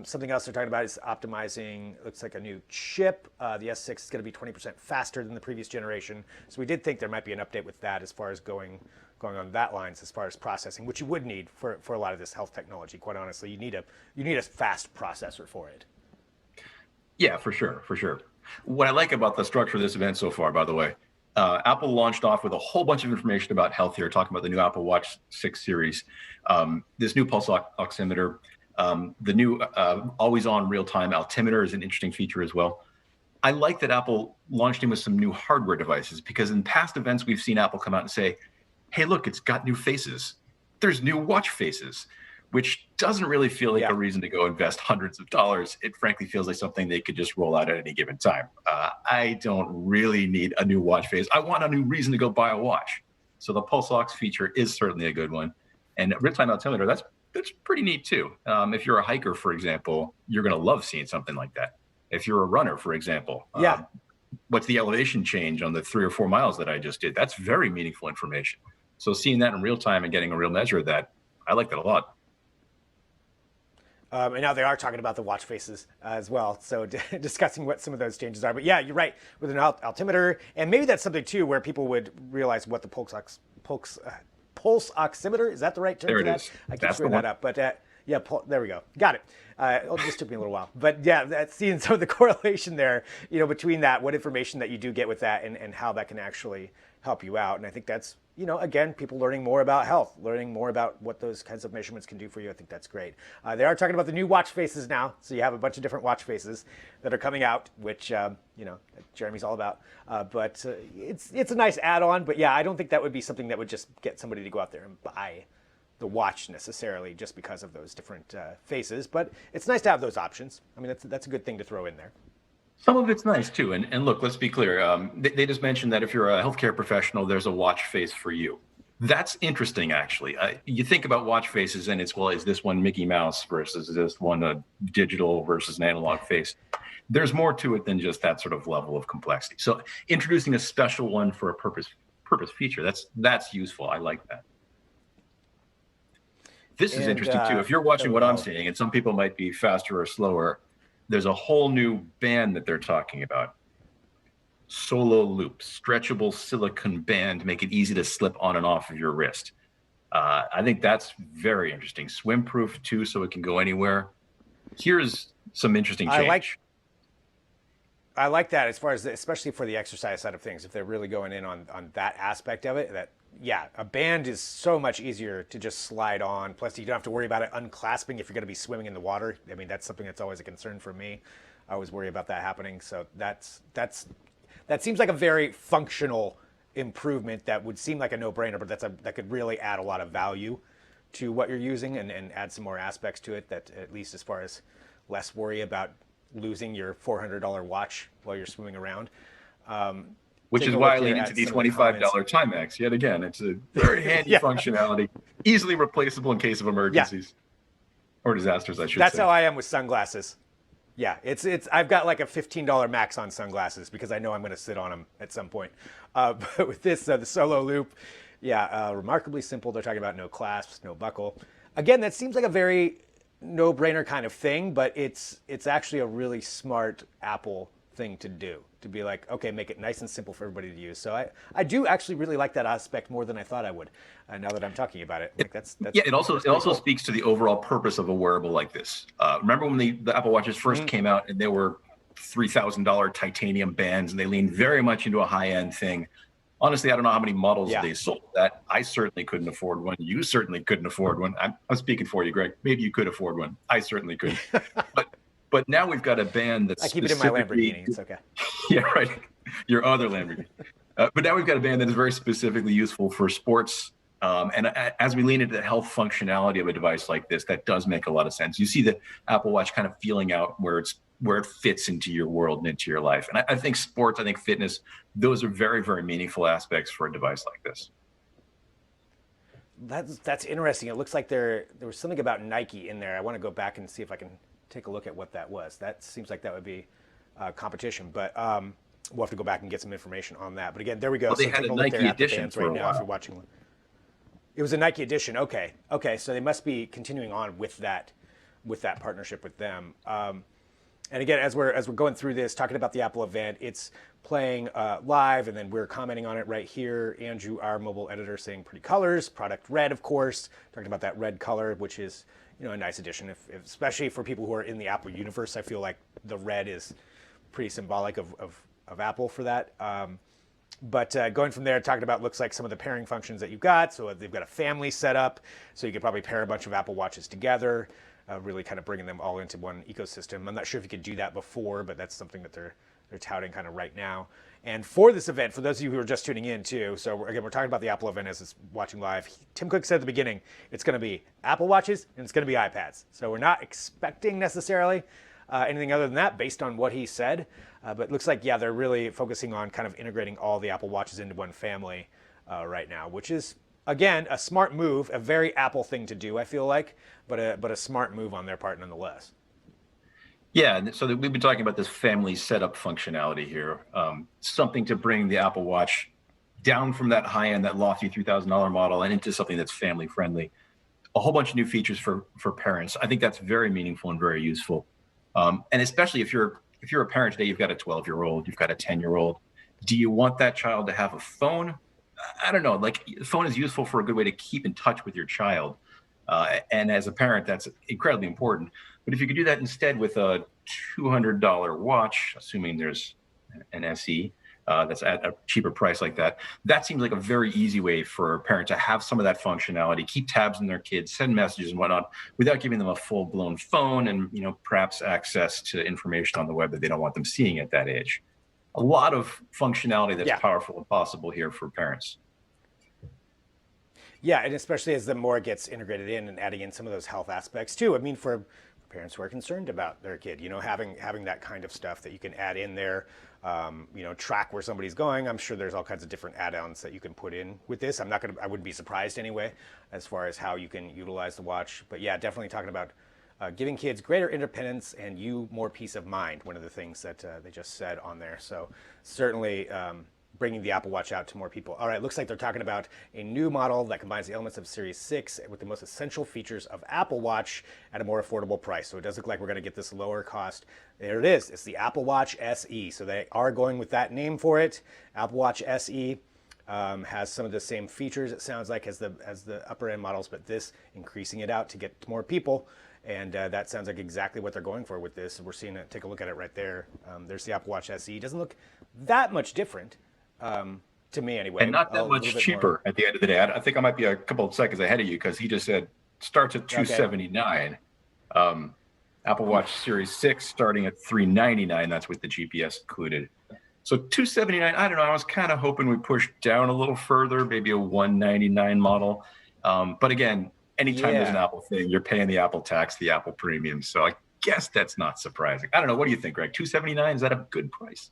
Something else they're talking about is optimizing, looks like a new chip. The S6 is going to be 20% faster than the previous generation. So we did think there might be an update with that as far as going on that lines, as far as processing, which you would need for a lot of this health technology, quite honestly. You need a fast processor for it. Yeah, for sure. What I like about the structure of this event so far, by the way, Apple launched off with a whole bunch of information about health here, talking about the new Apple Watch 6 series, this new pulse oximeter, the new always-on real-time altimeter is an interesting feature as well. I like that Apple launched in with some new hardware devices, because in past events, we've seen Apple come out and say, hey, look, it's got new faces. There's new watch faces, which doesn't really feel like a reason to go invest hundreds of dollars. It frankly feels like something they could just roll out at any given time. I don't really need a new watch face. I want a new reason to go buy a watch. So the pulse ox feature is certainly a good one. And real-time altimeter, that's pretty neat too. If you're a hiker, for example, you're going to love seeing something like that. If you're a runner, for example, what's the elevation change on the 3 or 4 miles that I just did? That's very meaningful information. So seeing that in real time and getting a real measure of that, I like that a lot. And now they are talking about the watch faces as well, so discussing what some of those changes are. But yeah, you're right, with an altimeter, and maybe that's something too where people would realize what the pulse oximeter, is that the right term for that? Is. I keep screwing that up, but Yeah, there we go. Got it. It just took me a little while. But yeah, that's seeing some of the correlation there, between that, what information that you do get with that and how that can actually help you out. And I think that's, again, people learning more about health, learning more about what those kinds of measurements can do for you. I think that's great. They are talking about the new watch faces now. So you have a bunch of different watch faces that are coming out, which, Jeremy's all about. But it's a nice add-on. But yeah, I don't think that would be something that would just get somebody to go out there and buy the watch necessarily just because of those different faces, but it's nice to have those options. I mean, that's a good thing to throw in there. Some of it's nice too. And look, let's be clear. They just mentioned that if you're a healthcare professional, there's a watch face for you. That's interesting, actually. You think about watch faces and it's, well, is this one Mickey Mouse versus is this one a digital versus an analog face? There's more to it than just that sort of level of complexity. So introducing a special one for a purpose feature, that's useful. I like that. This is interesting too. If you're watching what I'm seeing, and some people might be faster or slower, there's a whole new band that they're talking about. Solo loop, stretchable silicone band, make it easy to slip on and off of your wrist. I think that's very interesting. Swim proof too, so it can go anywhere. Here's some interesting change. I like that as far as, especially for the exercise side of things, if they're really going in on that aspect of it, yeah, a band is so much easier to just slide on. Plus, you don't have to worry about it unclasping if you're going to be swimming in the water. I mean, that's something that's always a concern for me. I always worry about that happening. So that seems like a very functional improvement that would seem like a no-brainer, but that could really add a lot of value to what you're using and add some more aspects to it. That, at least as far as less worry about losing your $400 watch while you're swimming around. Which is why I lean into the $25 Timex. Yet again, it's a very handy functionality, easily replaceable in case of emergencies or disasters, I should say. That's how I am with sunglasses. Yeah, I've got like a $15 max on sunglasses because I know I'm going to sit on them at some point. But with this, the Solo Loop, remarkably simple. They're talking about no clasps, no buckle. Again, that seems like a very no-brainer kind of thing, but it's actually a really smart Apple thing to do, to be like, okay, make it nice and simple for everybody to use. So I do actually really like that aspect more than I thought I would. Now that I'm talking about it, like that's it also cool. Speaks to the overall purpose of a wearable like this. Remember when the Apple Watches first came out and they were $3,000 titanium bands and they leaned very much into a high-end thing. Honestly, I don't know how many models they sold that. I certainly couldn't afford one. You certainly couldn't afford one. I'm speaking for you, Greg. Maybe you could afford one. I certainly couldn't. But now we've got a band that's, I keep it in my Lamborghini. It's okay. Yeah, right. Your other Lamborghini. But now we've got a band that is very specifically useful for sports. And as we lean into the health functionality of a device like this, that does make a lot of sense. You see the Apple Watch kind of feeling out where it fits into your world and into your life. And I think sports, I think fitness, those are very, very meaningful aspects for a device like this. That's interesting. It looks like there was something about Nike in there. I want to go back and see if I can take a look at what that was. That seems like that would be competition, but we'll have to go back and get some information on that. But again, there we go. Well, they had a Nike edition for right now. If you're watching one, it was a Nike edition. Okay, so they must be continuing on with that partnership with them. And again, as we're going through this, talking about the Apple event, it's playing live, and then we're commenting on it right here. Andrew, our mobile editor, saying pretty colors, product red, of course. Talking about that red color, which is a nice addition, especially for people who are in the Apple universe. I feel like the red is pretty symbolic of Apple for that. But going from there, talking about looks like some of the pairing functions that you've got. So they've got a family set up, so you could probably pair a bunch of Apple Watches together. Really kind of bringing them all into one ecosystem. I'm not sure if you could do that before, but that's something that they're touting kind of right now. And for this event, for those of you who are just tuning in too, so again, we're talking about the Apple event as it's watching live. Tim Cook said at the beginning, it's going to be Apple Watches and it's going to be iPads. So we're not expecting necessarily anything other than that based on what he said. But it looks like, they're really focusing on kind of integrating all the Apple Watches into one family right now, which is, again, a smart move, a very Apple thing to do, I feel like, but a smart move on their part nonetheless. Yeah, so we've been talking about this family setup functionality here, something to bring the Apple Watch down from that high-end, that lofty $3,000 model and into something that's family-friendly. A whole bunch of new features for parents. I think that's very meaningful and very useful. And especially if you're a parent today, you've got a 12-year-old, you've got a 10-year-old. Do you want that child to have a phone? I don't know. Like, the phone is useful for a good way to keep in touch with your child. And as a parent, that's incredibly important. But if you could do that instead with a $200 watch, assuming there's an SE that's at a cheaper price like that, that seems like a very easy way for a parent to have some of that functionality, keep tabs on their kids, send messages and whatnot, without giving them a full-blown phone and perhaps access to information on the web that they don't want them seeing at that age. A lot of functionality that's powerful and possible here for parents. Yeah, and especially as the more it gets integrated in and adding in some of those health aspects too. I mean, for parents who are concerned about their kid, having that kind of stuff that you can add in there, track where somebody's going. I'm sure there's all kinds of different add-ons that you can put in with this. I wouldn't be surprised anyway, as far as how you can utilize the watch. But yeah, definitely talking about giving kids greater independence and you more peace of mind. One of the things that they just said on there. So certainly bringing the Apple Watch out to more people. All right, looks like they're talking about a new model that combines the elements of Series 6 with the most essential features of Apple Watch at a more affordable price. So it does look like we're going to get this lower cost. There it is. It's the Apple Watch SE. So they are going with that name for it. Apple Watch SE has some of the same features, it sounds like, as the upper end models, but this increasing it out to get to more people. And that sounds like exactly what they're going for with this. We're seeing it. Take a look at it right there. There's the Apple Watch SE. It doesn't look that much different. To me anyway. And not that much cheaper at the end of the day. I think I might be a couple of seconds ahead of you because he just said starts at $279. Apple Watch Series 6 starting at $399. That's with the GPS included. So $279, I don't know. I was kind of hoping we pushed down a little further, maybe a $199 model. But again, anytime there's an Apple thing, you're paying the Apple tax, the Apple premium. So I guess that's not surprising. I don't know. What do you think, Greg? $279, is that a good price?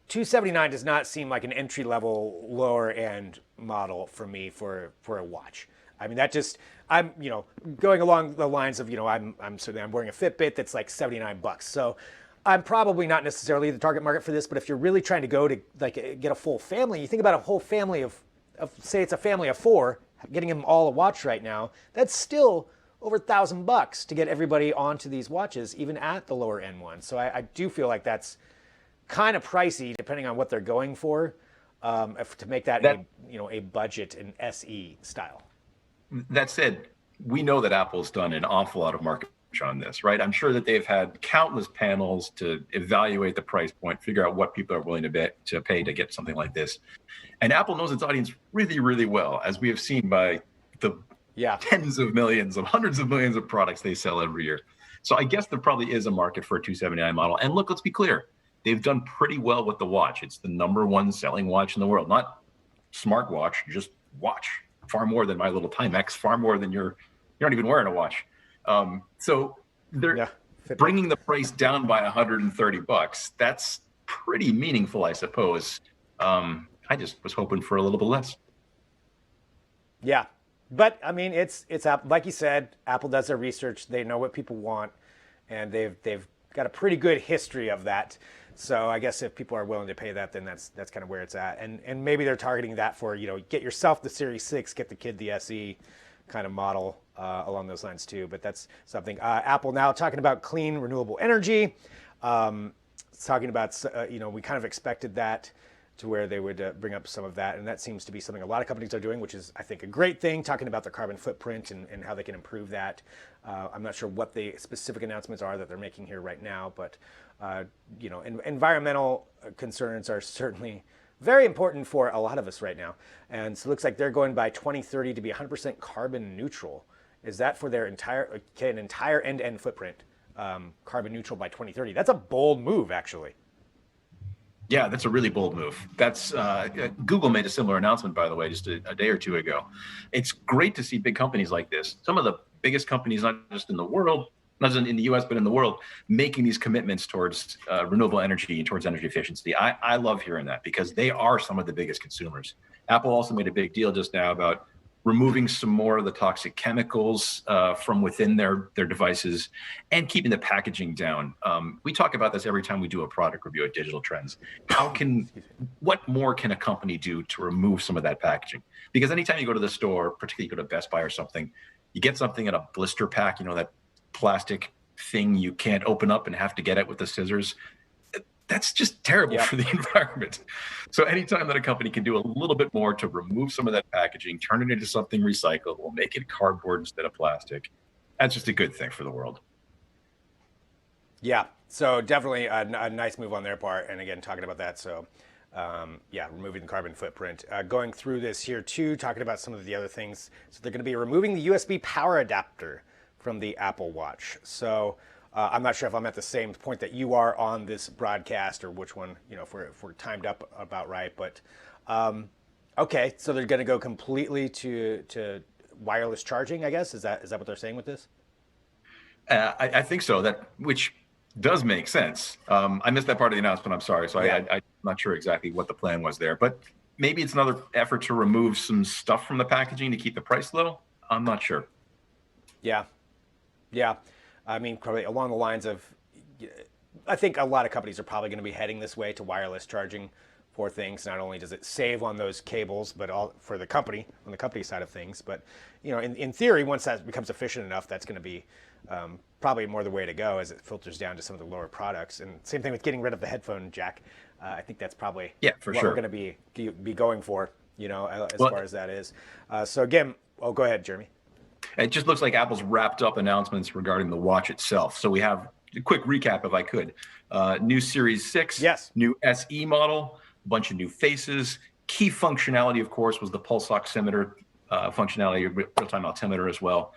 $279 does not seem like an entry-level, lower-end model for me for a watch. I mean, I'm going along the lines of I'm wearing a Fitbit that's like $79. So I'm probably not necessarily the target market for this. But if you're really trying to go to get a full family, you think about a whole family of say it's a family of 4, getting them all a watch right now. That's still over $1,000 to get everybody onto these watches, even at the lower-end ones. So I do feel like that's kind of pricey depending on what they're going for, to make that a budget and SE style. That said, we know that Apple's done an awful lot of market research on this, right? I'm sure that they've had countless panels to evaluate the price point, figure out what people are willing to pay to get something like this. And Apple knows its audience really, really well, as we have seen by the tens of millions of hundreds of millions of products they sell every year. So I guess there probably is a market for a $279 model. And look, let's be clear. They've done pretty well with the watch. It's the #1 selling watch in the world. Not smartwatch, just watch. Far more than my little Timex, far more than you're not even wearing a watch. So they're bringing the price down by $130. That's pretty meaningful, I suppose. I just was hoping for a little bit less. Yeah, but I mean, it's like you said, Apple does their research. They know what people want, and they've got a pretty good history of that. So I guess if people are willing to pay that, then that's kind of where it's at. And maybe they're targeting that for, get yourself the Series 6, get the kid the SE kind of model along those lines too. But that's something. Apple now talking about clean, renewable energy. It's talking about, we kind of expected that to where they would bring up some of that. And that seems to be something a lot of companies are doing, which is, I think, a great thing, talking about their carbon footprint and how they can improve that. I'm not sure what the specific announcements are that they're making here right now, but environmental concerns are certainly very important for a lot of us right now. And so it looks like they're going by 2030 to be 100% carbon neutral. Is that for their entire end-to-end footprint, carbon neutral by 2030? That's a bold move, actually. Yeah, that's a really bold move. That's Google made a similar announcement, by the way, just a day or two ago. It's great to see big companies like this. Some of the biggest companies, not just in the world, not just in the US, but in the world, making these commitments towards renewable energy and towards energy efficiency. I love hearing that because they are some of the biggest consumers. Apple also made a big deal just now about removing some more of the toxic chemicals from within their devices and keeping the packaging down. We talk about this every time we do a product review at Digital Trends. What more can a company do to remove some of that packaging? Because anytime you go to the store, particularly you go to Best Buy or something, you get something in a blister pack, that plastic thing you can't open up and have to get it with the scissors. that's just terrible Yep. for the environment. So anytime that a company can do a little bit more to remove some of that packaging, turn it into something recyclable, make it cardboard instead of plastic, that's just a good thing for the world. Yeah, so definitely a nice move on their part. And again, talking about that, so yeah, removing the carbon footprint. Going through this here too, talking about some of the other things. So they're going to be removing the USB power adapter from the Apple Watch. So I'm not sure if I'm at the same point that you are on this broadcast or which one, if we're timed up about right. But okay, so they're going to go completely to wireless charging, I guess. Is that what they're saying with this? I think so. Which does make sense. I missed that part of the announcement. I'm sorry. So Yeah. I'm not sure exactly what the plan was there, but maybe it's another effort to remove some stuff from the packaging to keep the price low. I'm not sure. Yeah. Yeah. I mean, probably along the lines of, I think a lot of companies are probably going to be heading this way to wireless charging for things. Not only does it save on those cables, but all for the company, on the company side of things. But, in theory, once that becomes efficient enough, that's going to be probably more the way to go as it filters down to some of the lower products. And same thing with getting rid of the headphone jack. I think that's probably For what sure. we're going to be going for, as Well, far as that is. So again, go ahead, Jeremy. It just looks like Apple's wrapped up announcements regarding the watch itself. So we have a quick recap, if I could. New Series 6, Yes. new SE model, a bunch of new faces. Key functionality, of course, was the pulse oximeter functionality, real-time altimeter as well.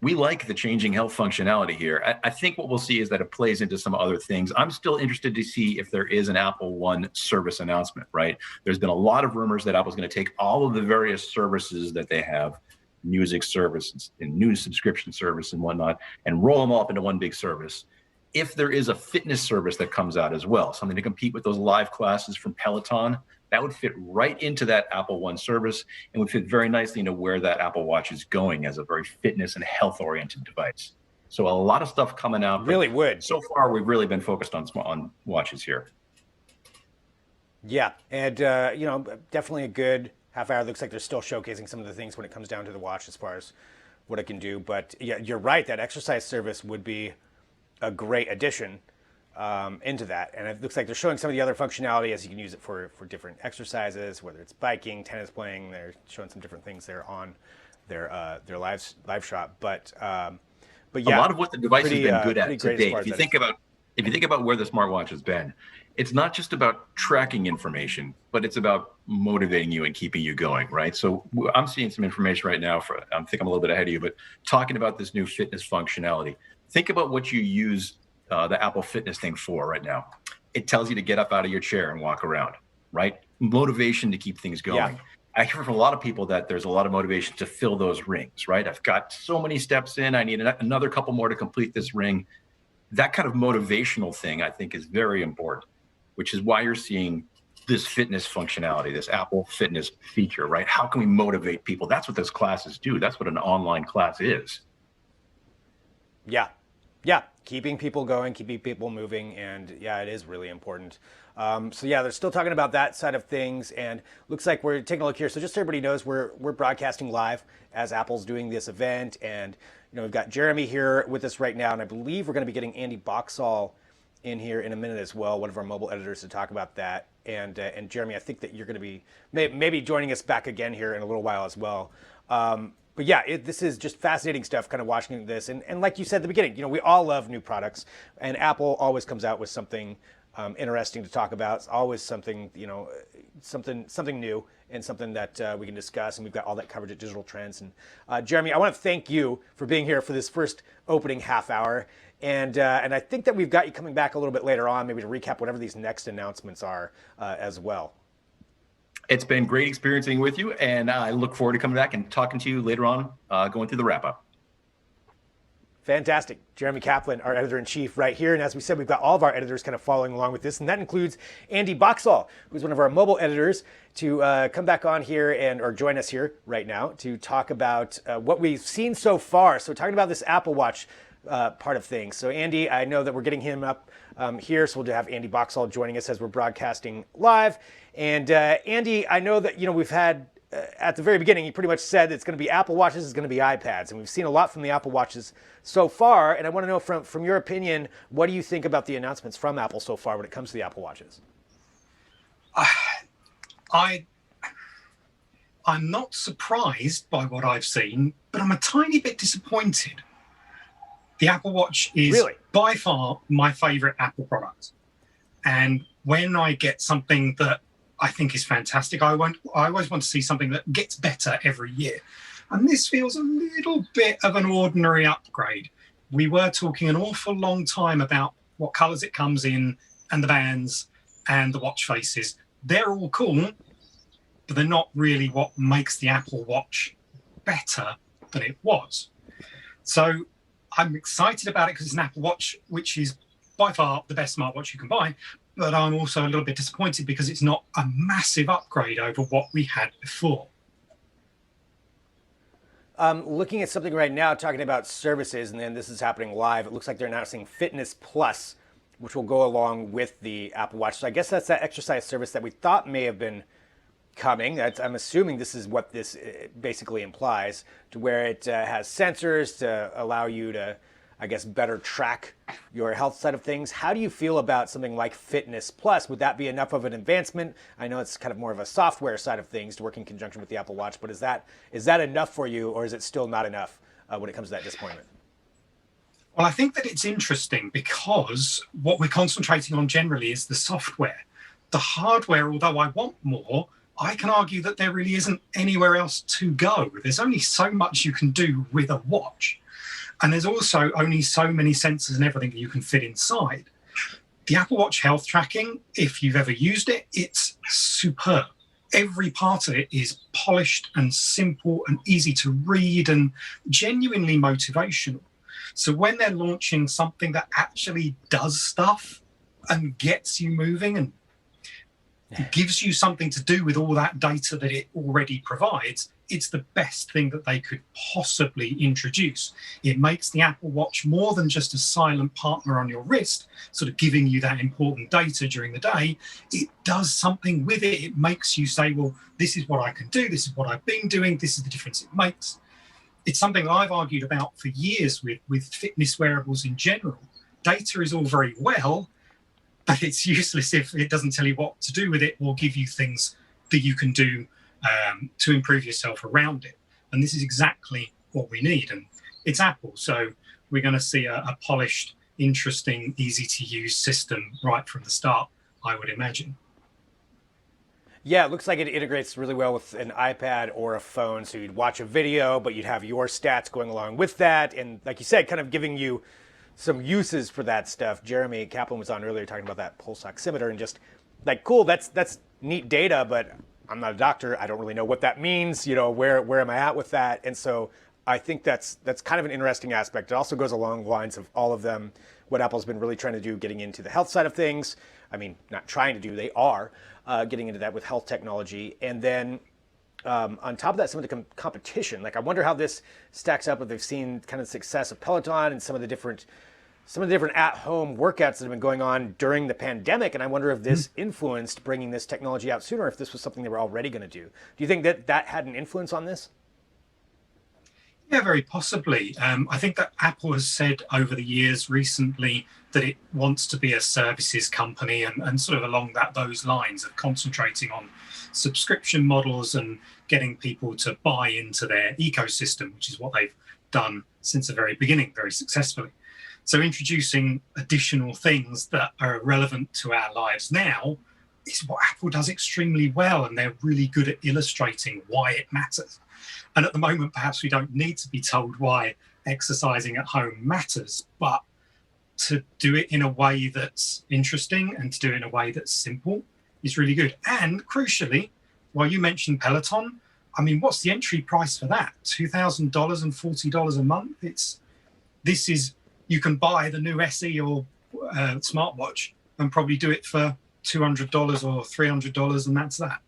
We like the changing health functionality here. I think what we'll see is that it plays into some other things. I'm still interested to see if there is an Apple One service announcement, right? There's been a lot of rumors that Apple's going to take all of the various services that they have, music service and news subscription service and whatnot, and roll them all up into one big service. If there is a fitness service that comes out as well, something to compete with those live classes from Peloton, that would fit right into that Apple One service and would fit very nicely into where that Apple Watch is going as a very fitness and health oriented device. So a lot of stuff coming out. Really would. So far, we've really been focused on watches here. Yeah, and definitely a good half hour. Looks like they're still showcasing some of the things when it comes down to the watch as far as what it can do. But yeah, you're right. That exercise service would be a great addition into that. And it looks like they're showing some of the other functionality as you can use it for different exercises, whether it's biking, tennis playing. They're showing some different things there on their live shop. But yeah, a lot of what the device has been good at great today. as If you think about where the smartwatch has been, it's not just about tracking information, but it's about motivating you and keeping you going, right? So I'm seeing some information right now. I think I'm a little bit ahead of you, but talking about this new fitness functionality. Think about what you use the Apple Fitness thing for right now. It tells you to get up out of your chair and walk around, right? Motivation to keep things going. Yeah. I hear from a lot of people that there's a lot of motivation to fill those rings, right? I've got so many steps in. I need another couple more to complete this ring. That kind of motivational thing, I think, is very important, which is why you're seeing this fitness functionality, this Apple Fitness feature, right? How can we motivate people? That's what those classes do. That's what an online class is. Yeah. Yeah. Keeping people going, keeping people moving. And yeah, it is really important. So yeah, they're still talking about that side of things, and looks like we're taking a look here. So just so everybody knows, we're broadcasting live as Apple's doing this event, and we've got Jeremy here with us right now, and I believe we're going to be getting Andy Boxall in here in a minute as well, one of our mobile editors, to talk about that. And Jeremy, I think that you're going to be maybe joining us back again here in a little while as well. But yeah, this is just fascinating stuff, kind of watching this. And like you said at the beginning, we all love new products, and Apple always comes out with something interesting to talk about. It's always something, something new and something that we can discuss. And we've got all that coverage at Digital Trends. And Jeremy, I want to thank you for being here for this first opening half hour. And I think that we've got you coming back a little bit later on, maybe to recap whatever these next announcements are as well. It's been great experiencing with you, and I look forward to coming back and talking to you later on, going through the wrap-up. Fantastic. Jeremy Kaplan, our editor-in-chief right here. And as we said, we've got all of our editors kind of following along with this. And that includes Andy Boxall, who's one of our mobile editors, to come back on here or join us here right now to talk about what we've seen so far. So talking about this Apple Watch part of things. So Andy, I know that we're getting him up here, so we'll have Andy Boxall joining us as we're broadcasting live. And Andy, I know that we've had at the very beginning, you pretty much said it's going to be Apple Watches, it's going to be iPads. And we've seen a lot from the Apple Watches so far. And I want to know from your opinion, what do you think about the announcements from Apple so far when it comes to the Apple Watches? I'm not surprised by what I've seen, but I'm a tiny bit disappointed. The Apple Watch is Really? by far my favorite Apple product. And when I get something that I think is fantastic, I always want to see something that gets better every year. And this feels a little bit of an ordinary upgrade. We were talking an awful long time about what colors it comes in and the bands and the watch faces. They're all cool, but they're not really what makes the Apple Watch better than it was. So I'm excited about it because it's an Apple Watch, which is by far the best smartwatch you can buy. But I'm also a little bit disappointed because it's not a massive upgrade over what we had before. Looking at something right now, talking about services, and then this is happening live. It looks like they're announcing Fitness Plus, which will go along with the Apple Watch. So I guess that's that exercise service that we thought may have been coming. I'm assuming this is what this basically implies, to where it has sensors to allow you to, I guess, better track your health side of things. How do you feel about something like Fitness Plus? Would that be enough of an advancement? I know it's kind of more of a software side of things to work in conjunction with the Apple Watch, but is that enough for you, or is it still not enough when it comes to that disappointment? Well, I think that it's interesting because what we're concentrating on generally is the software. The hardware, although I want more, I can argue that there really isn't anywhere else to go. There's only so much you can do with a watch. And there's also only so many sensors and everything that you can fit inside. The Apple Watch health tracking, if you've ever used it, it's superb. Every part of it is polished and simple and easy to read and genuinely motivational. So when they're launching something that actually does stuff and gets you moving and gives you something to do with all that data that it already provides, it's the best thing that they could possibly introduce. It makes the Apple Watch more than just a silent partner on your wrist, sort of giving you that important data during the day. It does something with it. It makes you say, well, this is what I can do. This is what I've been doing. This is the difference it makes. It's something I've argued about for years with fitness wearables in general. Data is all very well, but it's useless if it doesn't tell you what to do with it or give you things that you can do to improve yourself around it. And this is exactly what we need. And it's Apple, so we're going to see a polished, interesting, easy-to-use system right from the start, I would imagine. Yeah, it looks like it integrates really well with an iPad or a phone. So you'd watch a video, but you'd have your stats going along with that. And like you said, kind of giving you some uses for that stuff. Jeremy Kaplan was on earlier talking about that pulse oximeter and just like, cool, that's neat data, but I'm not a doctor. I don't really know what that means. You know, where am I at with that? And so I think that's kind of an interesting aspect. It also goes along the lines of all of them, what Apple's been really trying to do, getting into the health side of things. I mean, not trying to do, they are getting into that with health technology. And then on top of that, some of the competition. Like, I wonder how this stacks up if they've seen kind of the success of Peloton and some of the different at-home workouts that have been going on during the pandemic. And I wonder if this influenced bringing this technology out sooner, or if this was something they were already going to do. Do you think that had an influence on this? Yeah, very possibly. I think that Apple has said over the years recently that it wants to be a services company and sort of along those lines of concentrating on subscription models and getting people to buy into their ecosystem, which is what they've done since the very beginning very successfully. So introducing additional things that are relevant to our lives now is what Apple does extremely well, and they're really good at illustrating why it matters. And at the moment, perhaps we don't need to be told why exercising at home matters, but to do it in a way that's interesting and to do it in a way that's simple is really good. And crucially, while you mentioned Peloton, I mean, what's the entry price for that? $2,000 and $40 a month? You can buy the new SE or smartwatch and probably do it for $200 or $300, and that's that.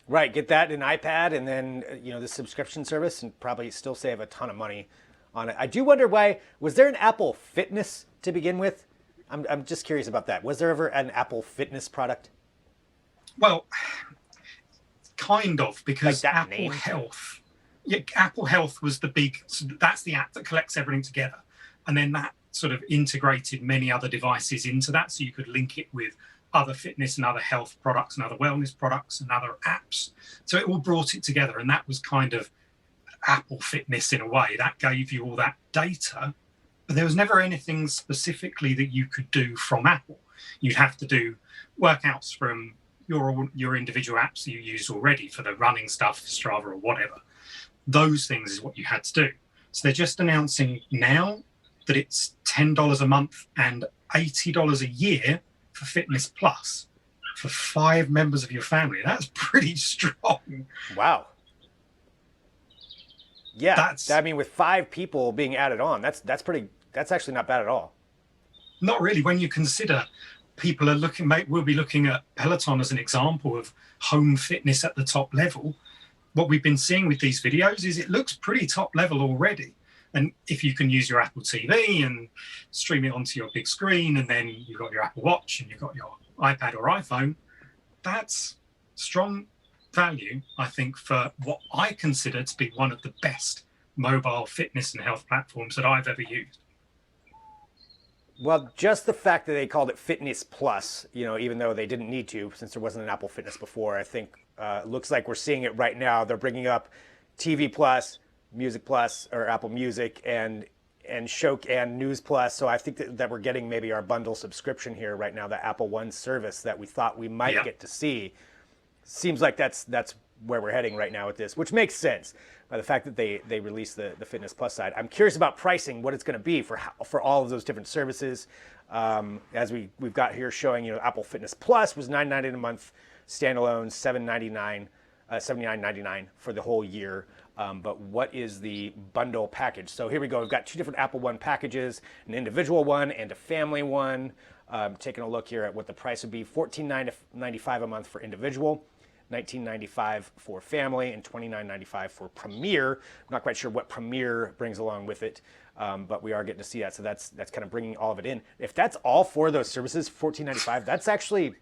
Right, get that in iPad and then the subscription service, and probably still save a ton of money on it. I do wonder why, was there an Apple Fitness to begin with? I'm just curious about that. Was there ever an Apple Fitness product? Well, kind of, because Like that Apple name? Health. Yeah, Apple Health was the big. So that's the app that collects everything together, and then that sort of integrated many other devices into that, so you could link it with other fitness and other health products and other wellness products and other apps. So it all brought it together, and that was kind of Apple Fitness in a way. That gave you all that data, but there was never anything specifically that you could do from Apple. You'd have to do workouts from your individual apps that you use already for the running stuff, Strava or whatever. Those things is what you had to do. So they're just announcing now that it's $10 a month and $80 a year for Fitness Plus for 5 members of your family. That's pretty strong. Wow. Yeah, That's- I mean, with 5 people being added on, that's actually not bad at all. Not really, when you consider people are looking, we'll be looking at Peloton as an example of home fitness at the top level. What we've been seeing with these videos is it looks pretty top level already. And if you can use your Apple TV and stream it onto your big screen, and then you've got your Apple Watch and you've got your iPad or iPhone, that's strong value, I think, for what I consider to be one of the best mobile fitness and health platforms that I've ever used. Well, just the fact that they called it Fitness Plus, even though they didn't need to, since there wasn't an Apple Fitness before, I think looks like we're seeing it right now. They're bringing up TV Plus, Music Plus, or Apple Music, and Show and News Plus. So I think that we're getting maybe our bundle subscription here right now, the Apple One service that we thought we might get to see. Seems like that's where we're heading right now with this, which makes sense by the fact that they released the Fitness Plus side. I'm curious about pricing, what it's going to be for all of those different services. As we've got here showing, Apple Fitness Plus was $9.99 a month, standalone $79.99 for the whole year. But what is the bundle package? So here we go. We've got 2 different Apple One packages, an individual one and a family one. Taking a look here at what the price would be: $14.95 a month for individual, $19.95 for family, and $29.95 for Premier. I'm not quite sure what Premier brings along with it, but we are getting to see that. So that's kind of bringing all of it in. If that's all 4 of those services, $14.95,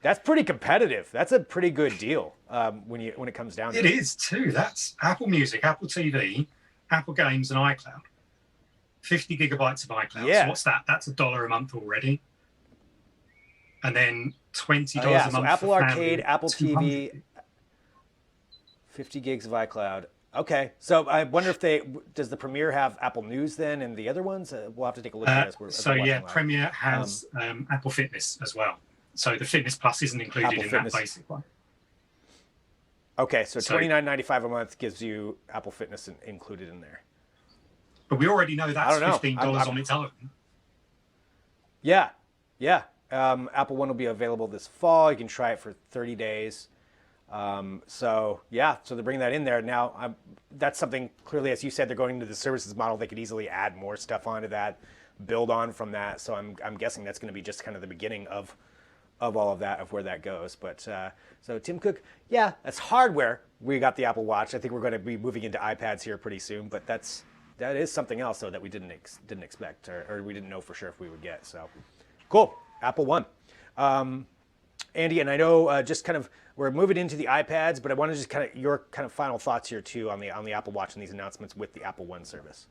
that's pretty competitive. That's a pretty good deal when it comes down to it. It is too. That's Apple Music, Apple TV, Apple Games, and iCloud. 50 gigabytes of iCloud. Yeah. So what's that? That's $1 a month already. And then $20 a month. So Apple for Arcade, family, Apple TV, 50 gigs of iCloud. Okay, so I wonder if does the Premiere have Apple News then, and the other ones? We'll have to take a look at this. So yeah, Premiere has Apple Fitness as well. So the Fitness Plus isn't included Apple in Fitness. that basic one. Okay, so $29.95 a month gives you Apple Fitness included in there. But we already know that's I don't know. $15 on its own. Yeah. Apple One will be available this fall. You can try it for 30 days. So they're bringing that in there. Now, that's something, clearly, as you said, they're going into the services model. They could easily add more stuff onto that, build on from that. So I'm guessing that's going to be just kind of the beginning of all of that, of where that goes. But so Tim Cook, that's hardware. We got the Apple Watch. I think we're going to be moving into iPads here pretty soon. But that is something else, though, that we didn't expect, or we didn't know for sure if we would get. So cool, Apple One. Andy, and I know just kind of we're moving into the iPads, but I want to just kind of your kind of final thoughts here too on the Apple Watch and these announcements with the Apple One service.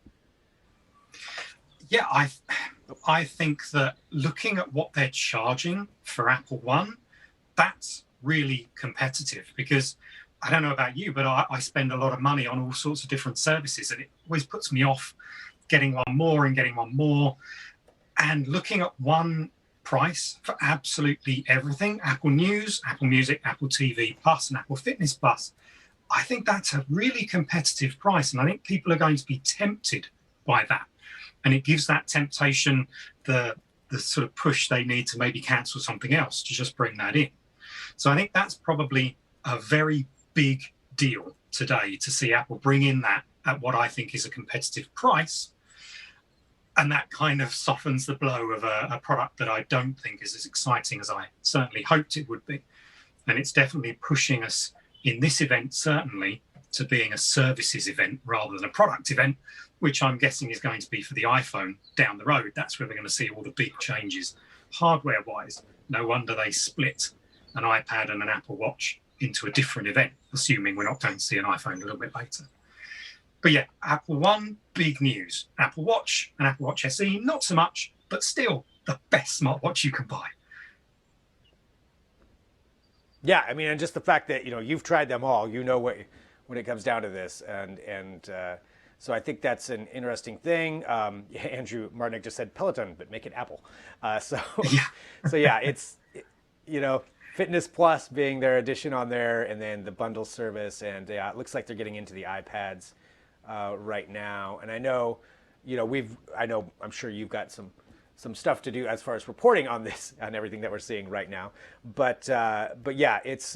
Yeah, I think that looking at what they're charging for Apple One, that's really competitive, because I don't know about you, but I spend a lot of money on all sorts of different services, and it always puts me off getting one more and getting one more. And looking at one price for absolutely everything, Apple News, Apple Music, Apple TV Plus, and Apple Fitness Plus, I think that's a really competitive price. And I think people are going to be tempted by that. And it gives that temptation the sort of push they need to maybe cancel something else to just bring that in. So I think that's probably a very big deal today, to see Apple bring in that at what I think is a competitive price. And that kind of softens the blow of a product that I don't think is as exciting as I certainly hoped it would be. And it's definitely pushing us in this event, certainly, to being a services event rather than a product event, which I'm guessing is going to be for the iPhone down the road. That's where we're going to see all the big changes hardware-wise. No wonder they split an iPad and an Apple Watch into a different event, assuming we're not going to see an iPhone a little bit later. But yeah, Apple One, big news. Apple Watch and Apple Watch SE, not so much, but still the best smartwatch you can buy. Yeah, I mean, and just the fact that, you've tried them all, what when it comes down to this, and so I think that's an interesting thing. Andrew Martinick just said Peloton, but make it Apple. So yeah, it's Fitness Plus being their addition on there, and then the bundle service, and yeah, it looks like they're getting into the iPads right now. And I know, I'm sure you've got some stuff to do as far as reporting on this, on everything that we're seeing right now. But yeah, it's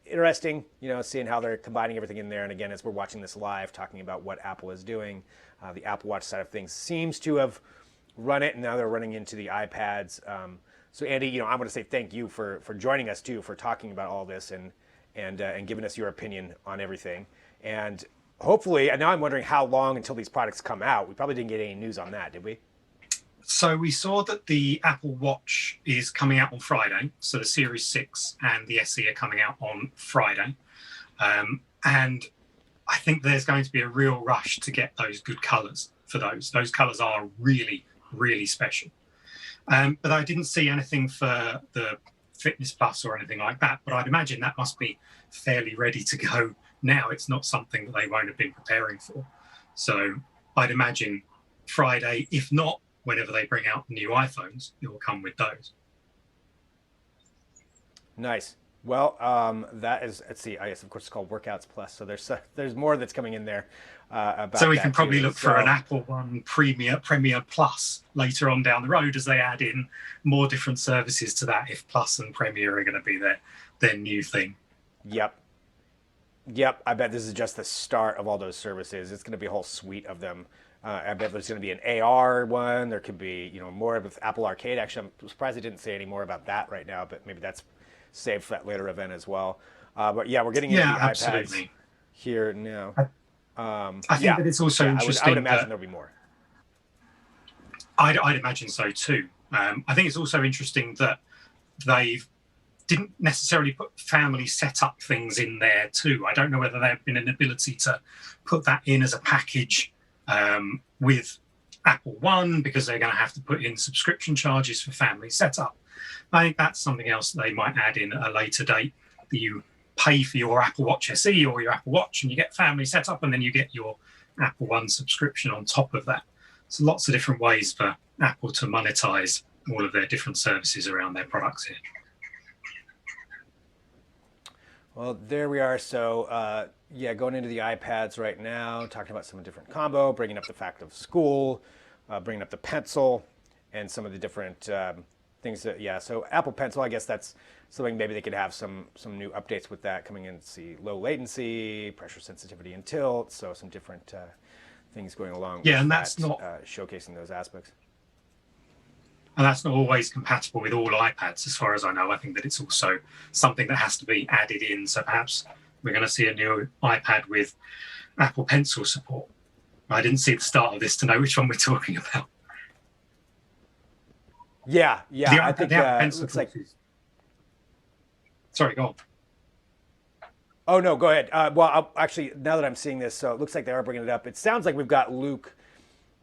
interesting, seeing how they're combining everything in there. And again, as we're watching this live, talking about what Apple is doing, the Apple Watch side of things seems to have run it, and now they're running into the iPads. So Andy, I want to say thank you for joining us too, for talking about all this and giving us your opinion on everything. And hopefully, and now I'm wondering how long until these products come out. We probably didn't get any news on that, did we? So we saw that the Apple Watch is coming out on Friday. So the Series 6 and the SE are coming out on Friday. And I think there's going to be a real rush to get those good colors for those. Those colors are really, really special. But I didn't see anything for the Fitness Plus or anything like that. But I'd imagine that must be fairly ready to go now. It's not something that they won't have been preparing for. So I'd imagine Friday, if not, whenever they bring out new iPhones, it will come with those. Nice. Well, that is, let's see, I guess of course it's called Workouts Plus. So there's more that's coming in there about so we can probably too. look for an Apple One Premier Plus later on down the road as they add in more different services to that, if Plus and Premier are going to be their new thing. Yep. I bet this is just the start of all those services. It's going to be a whole suite of them. I bet there's going to be an AR one. There could be, more with Apple Arcade. Actually, I'm surprised they didn't say any more about that right now, but maybe that's saved for that later event as well. But yeah, we're getting into the absolutely. iPads here now. I think that it's also interesting. I would imagine there'll be more. I'd imagine so too. I think it's also interesting that they didn't necessarily put family setup things in there too. I don't know whether there have been an ability to put that in as a package with Apple One, because they're going to have to put in subscription charges for family setup. I think that's something else they might add in at a later date, that you pay for your Apple Watch SE or your Apple Watch and you get family setup, and then you get your Apple One subscription on top of that. So lots of different ways for Apple to monetize all of their different services around their products here. Well, there we are. So, going into the iPads right now, talking about some different combo, bringing up the fact of school, bringing up the pencil, and some of the different things that, so Apple Pencil, I guess that's something maybe they could have some new updates with that coming in. See, low latency, pressure sensitivity and tilt, so some different things going along with and that, that's not showcasing those aspects. And that's not always compatible with all iPads, as far as I know. I think that it's also something that has to be added in. So perhaps we're going to see a new iPad with Apple Pencil support. I didn't see the start of this to know which one we're talking about. Yeah. I think it looks like. Sorry, go on. Oh no, go ahead. Actually, now that I'm seeing this, so it looks like they are bringing it up. It sounds like we've got Luke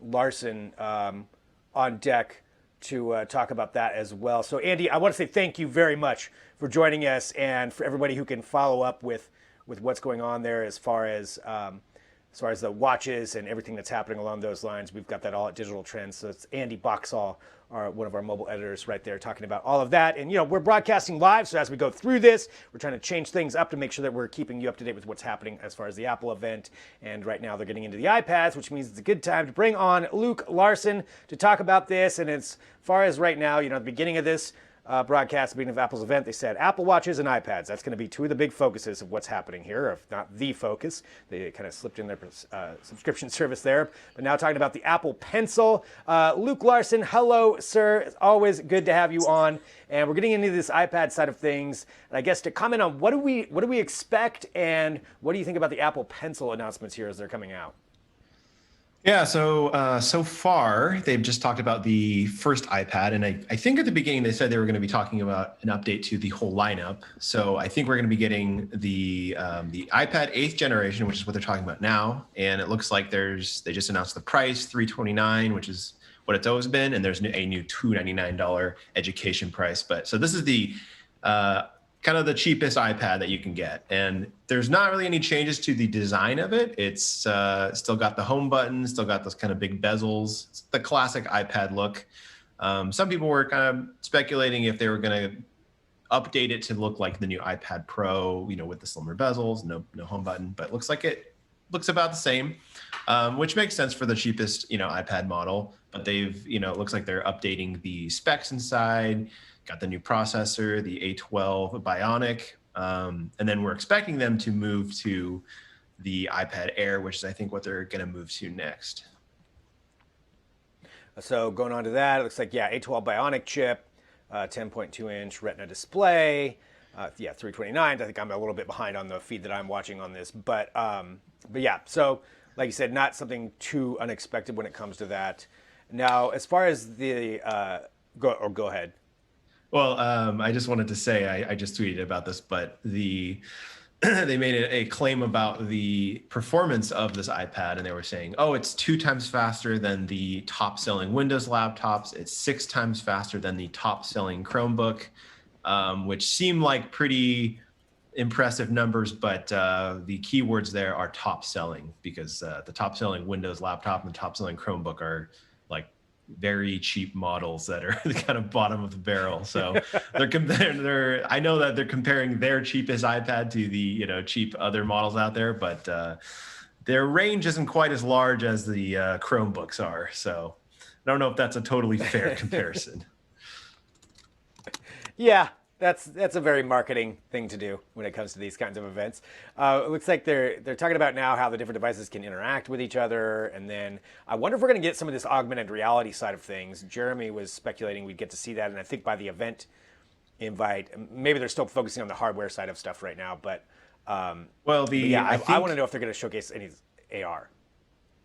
Larson on deck to talk about that as well. So Andy, I want to say thank you very much for joining us, and for everybody who can follow up with what's going on there as far as the watches and everything that's happening along those lines. We've got that all at Digital Trends. So it's Andy Boxall, one of our mobile editors right there, talking about all of that. And we're broadcasting live, so as we go through this, we're trying to change things up to make sure that we're keeping you up to date with what's happening as far as the Apple event. And right now they're getting into the iPads, which means it's a good time to bring on Luke Larson to talk about this. And as far as right now, at the beginning of this broadcast, beginning of Apple's event, they said Apple Watches and iPads. That's going to be two of the big focuses of what's happening here, if not the focus. They kind of slipped in their subscription service there. But now talking about the Apple Pencil. Luke Larson, hello, sir. It's always good to have you on. And we're getting into this iPad side of things. And I guess to comment on what do we expect, and what do you think about the Apple Pencil announcements here as they're coming out? Yeah, so far they've just talked about the first iPad, and I think at the beginning they said they were going to be talking about an update to the whole lineup. So I think we're going to be getting the iPad 8th generation, which is what they're talking about now, and it looks like they just announced the price, $329, which is what it's always been, and there's a new $299 education price. But so this is the kind of the cheapest iPad that you can get. And there's not really any changes to the design of it. It's still got the home button, still got those kind of big bezels. It's the classic iPad look. Some people were kind of speculating if they were going to update it to look like the new iPad Pro, with the slimmer bezels, no home button, but looks like it looks about the same, which makes sense for the cheapest, iPad model. But it looks like they're updating the specs inside. Got the new processor, the A12 Bionic, and then we're expecting them to move to the iPad Air, which is I think what they're going to move to next. So going on to that, it looks like, A12 Bionic chip, 10.2-inch Retina display, 329. I think I'm a little bit behind on the feed that I'm watching on this, but yeah. So like you said, not something too unexpected when it comes to that. Now, as far as the go ahead. Well, I just wanted to say I just tweeted about this, but they made a claim about the performance of this iPad, and they were saying, oh, it's 2 times faster than the top-selling Windows laptops. It's 6 times faster than the top-selling Chromebook, which seem like pretty impressive numbers, but the keywords there are top-selling, because the top-selling Windows laptop and the top-selling Chromebook are like very cheap models that are the kind of bottom of the barrel. So I know that they're comparing their cheapest iPad to the cheap other models out there, but their range isn't quite as large as the Chromebooks are. So I don't know if that's a totally fair comparison. Yeah, that's a very marketing thing to do when it comes to these kinds of events. It looks like they're talking about now how the different devices can interact with each other, and then I wonder if we're going to get some of this augmented reality side of things. Jeremy was speculating we'd get to see that, and I think by the event invite, maybe they're still focusing on the hardware side of stuff right now. But I want to know if they're going to showcase any AR.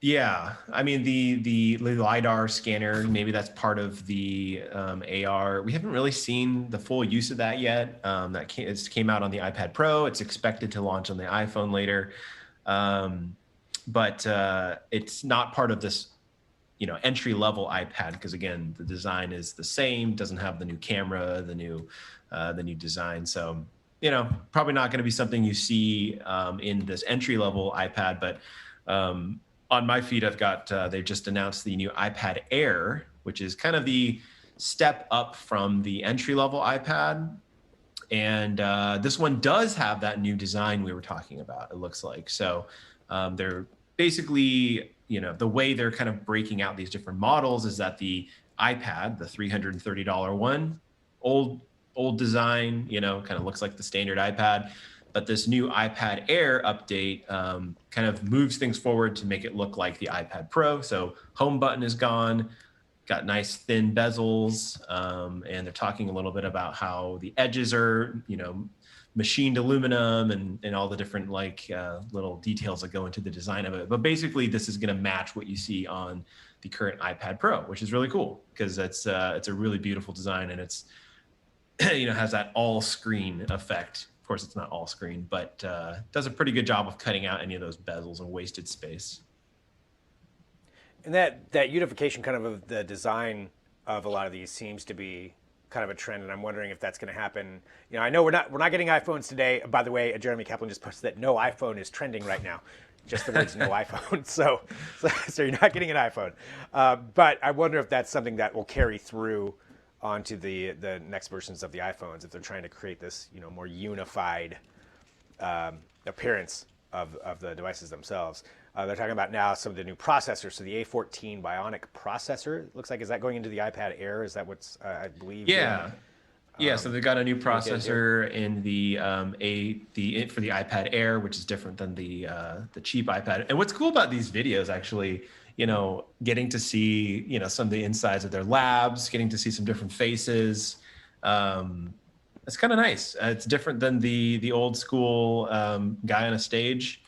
Yeah, I mean the LiDAR scanner, maybe that's part of the AR. We haven't really seen the full use of that yet. It came out on the iPad Pro. It's expected to launch on the iPhone later, but it's not part of this, entry level iPad, because again, the design is the same. Doesn't have the new camera, the new design. So probably not going to be something you see in this entry level iPad, but on my feed, I've got, they've just announced the new iPad Air, which is kind of the step up from the entry-level iPad. And this one does have that new design we were talking about, it looks like. So they're basically, the way they're kind of breaking out these different models is that the iPad, the $330 one, old design, kind of looks like the standard iPad. But this new iPad Air update kind of moves things forward to make it look like the iPad Pro. So home button is gone, got nice thin bezels, and they're talking a little bit about how the edges are, machined aluminum and all the different little details that go into the design of it. But basically, this is going to match what you see on the current iPad Pro, which is really cool because it's a really beautiful design, and it's has that all screen effect. Of course, it's not all screen, but does a pretty good job of cutting out any of those bezels and wasted space. And that unification kind of the design of a lot of these seems to be kind of a trend, and I'm wondering if that's going to happen. I know we're not getting iPhones today. By the way, Jeremy Kaplan just posted that no iPhone is trending right now. Just the words no iPhone. So you're not getting an iPhone. But I wonder if that's something that will carry through onto the next versions of the iPhones, if they're trying to create this more unified appearance of the devices themselves. They're talking about now some of the new processors. So the A14 Bionic processor, it looks like, is that going into the iPad Air? Is that what's I believe? Yeah. So they've got a new processor in for the iPad Air, which is different than the cheap iPad. And what's cool about these videos, actually, getting to see, some of the insides of their labs, getting to see some different faces. It's kind of nice. It's different than the old school guy on a stage.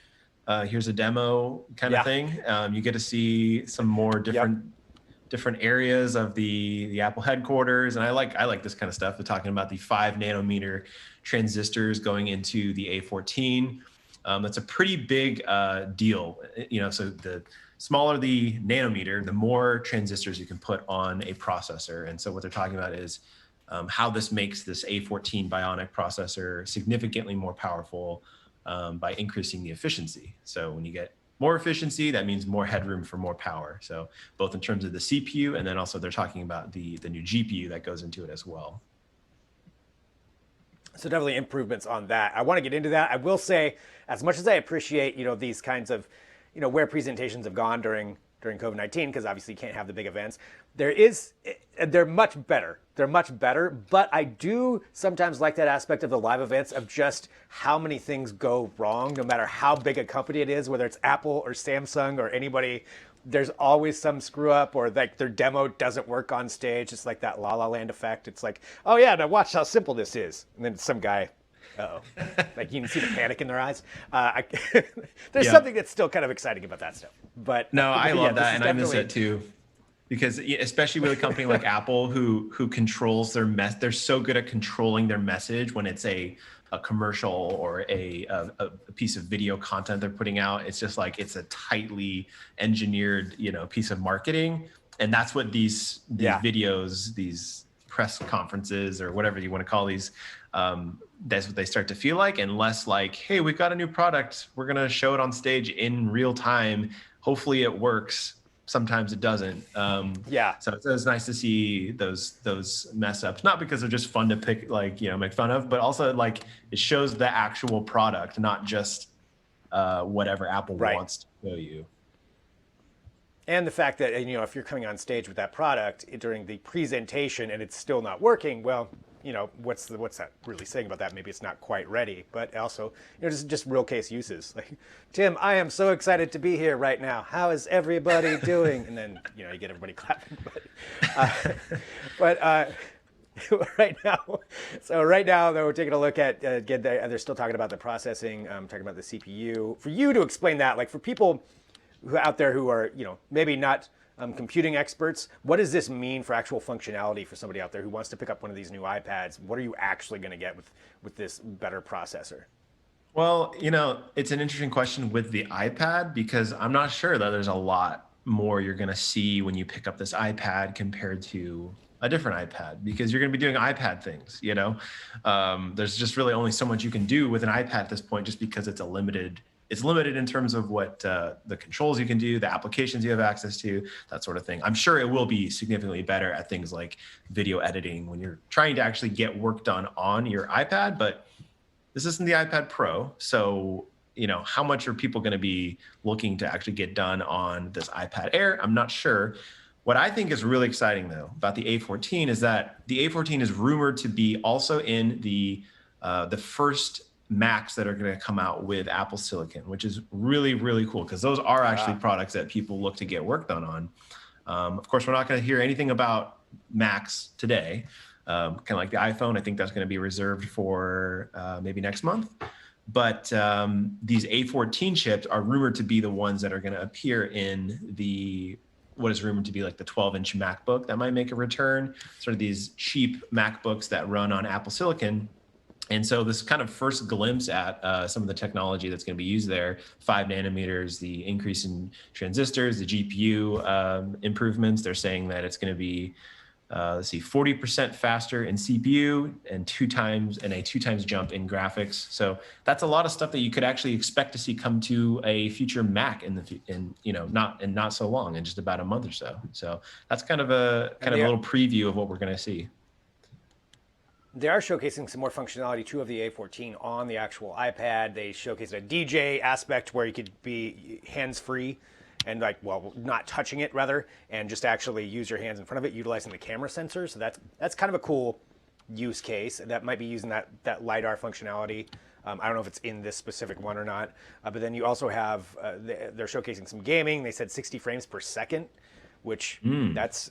here's a demo kind of thing. You get to see some more different areas of the Apple headquarters, and I like this kind of stuff. They're talking about the 5 nanometer transistors going into the A14. That's a pretty big deal. So the smaller the nanometer, the more transistors you can put on a processor. And so what they're talking about is how this makes this A14 Bionic processor significantly more powerful by increasing the efficiency. So when you get more efficiency, that means more headroom for more power. So both in terms of the CPU, and then also they're talking about the new GPU that goes into it as well. So definitely improvements on that. I want to get into that. I will say, as much as I appreciate, these kinds of, where presentations have gone during COVID-19, because obviously you can't have the big events, they're much better. They're much better, but I do sometimes like that aspect of the live events of just how many things go wrong, no matter how big a company it is, whether it's Apple or Samsung or anybody. There's always some screw up, or like their demo doesn't work on stage. It's like that La La Land effect. It's like, oh yeah, now watch how simple this is. And then some guy, like you can see the panic in their eyes. There's something that's still kind of exciting about that stuff. But no, I love that, and I miss definitely it too. Because especially with a company like Apple who controls their they're so good at controlling their message when it's a commercial or a piece of video content they're putting out. It's just like it's a tightly engineered piece of marketing, and that's what these videos, these press conferences or whatever you want to call these, that's what they start to feel like, and less like, hey, we've got a new product, we're gonna show it on stage in real time, hopefully it works. Sometimes it doesn't. So it's nice to see those mess ups, not because they're just fun to make fun of, but also like it shows the actual product, not just whatever Apple wants to show you. And the fact that, if you're coming on stage with that product during the presentation and it's still not working, well, what's that really saying about that? Maybe it's not quite ready, but also, just real case uses. Like, Tim, I am so excited to be here right now. How is everybody doing? And then, you get everybody clapping. But right now, though, we're taking a look at, they're still talking about the processing, talking about the CPU. For you to explain that, like for people out there who are, maybe not computing experts, what does this mean for actual functionality for somebody out there who wants to pick up one of these new iPads? What are you actually going to get with this better processor? Well, it's an interesting question with the iPad, because I'm not sure that there's a lot more you're going to see when you pick up this iPad compared to a different iPad, because you're going to be doing iPad things. There's just really only so much you can do with an iPad at this point, just because it's limited in terms of what the controls you can do, the applications you have access to, that sort of thing. I'm sure it will be significantly better at things like video editing when you're trying to actually get work done on your iPad, but this isn't the iPad Pro. So, how much are people going to be looking to actually get done on this iPad Air? I'm not sure. What I think is really exciting, though, about the A14 is that the A14 is rumored to be also in the first Macs that are going to come out with Apple Silicon, which is really, really cool, because those are actually products that people look to get work done on. Of course, we're not going to hear anything about Macs today. Kind of like the iPhone, I think that's going to be reserved for maybe next month. But these A14 chips are rumored to be the ones that are going to appear in what is rumored to be like the 12-inch MacBook that might make a return, sort of these cheap MacBooks that run on Apple Silicon. And so this kind of first glimpse at some of the technology that's going to be used there, 5 nanometers, the increase in transistors, the GPU improvements, they're saying that it's going to be, 40% faster in CPU and 2 times jump in graphics. So that's a lot of stuff that you could actually expect to see come to a future Mac not so long, in just about a month or so. So that's kind of a little preview of what we're going to see. They are showcasing some more functionality too of the A14 on the actual iPad. They showcased a DJ aspect where you could be hands-free and not touching it rather, and just actually use your hands in front of it, utilizing the camera sensor. So that's kind of a cool use case that might be using that LiDAR functionality. I don't know if it's in this specific one or not, but then you also have, they're showcasing some gaming. They said 60 frames per second, which that's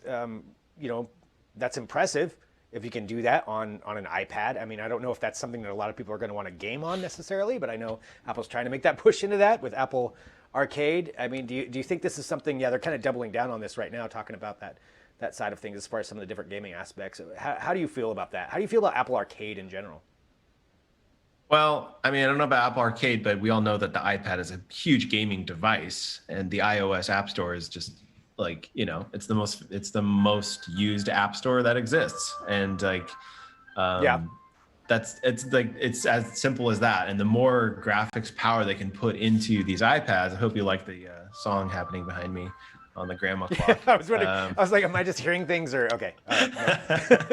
impressive. if you can do that on an iPad. I mean, I don't know if that's something that a lot of people are going to want to game on necessarily, but I know Apple's trying to make that push into that with Apple Arcade. I mean, do you think this is something? Yeah, they're kind of doubling down on this right now, talking about that side of things as far as some of the different gaming aspects. How do you feel about that? How do you feel about Apple Arcade in general? Well, I mean, I don't know about Apple Arcade, but we all know that the iPad is a huge gaming device, and the iOS App Store is just like, it's the most used app store that exists, and like, Yeah. it's as simple as that. And the more graphics power they can put into these iPads, I hope you like the song happening behind me on the grandma clock. I was wondering. I was like, am I just hearing things or okay? All right,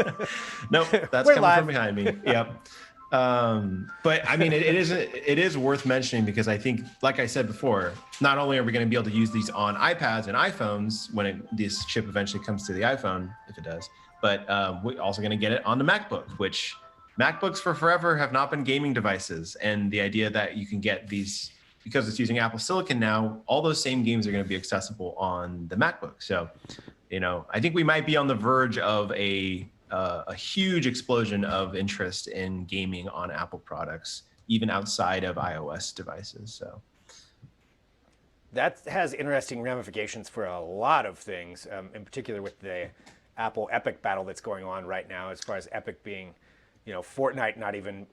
no. Nope, that's We're coming live. from behind me. Yep. But I mean, it is worth mentioning because I think, like I said before, not only are we going to be able to use these on iPads and iPhones when this chip eventually comes to the iPhone, if it does, but we're also going to get it on the MacBook, which MacBooks for forever have not been gaming devices. And the idea that you can get these, because it's using Apple Silicon now, all those same games are going to be accessible on the MacBook. So, I think we might be on the verge of a huge explosion of interest in gaming on Apple products, even outside of iOS devices. So That has interesting ramifications for a lot of things, in particular with the Apple Epic battle that's going on right now, as far as Epic being, Fortnite not even,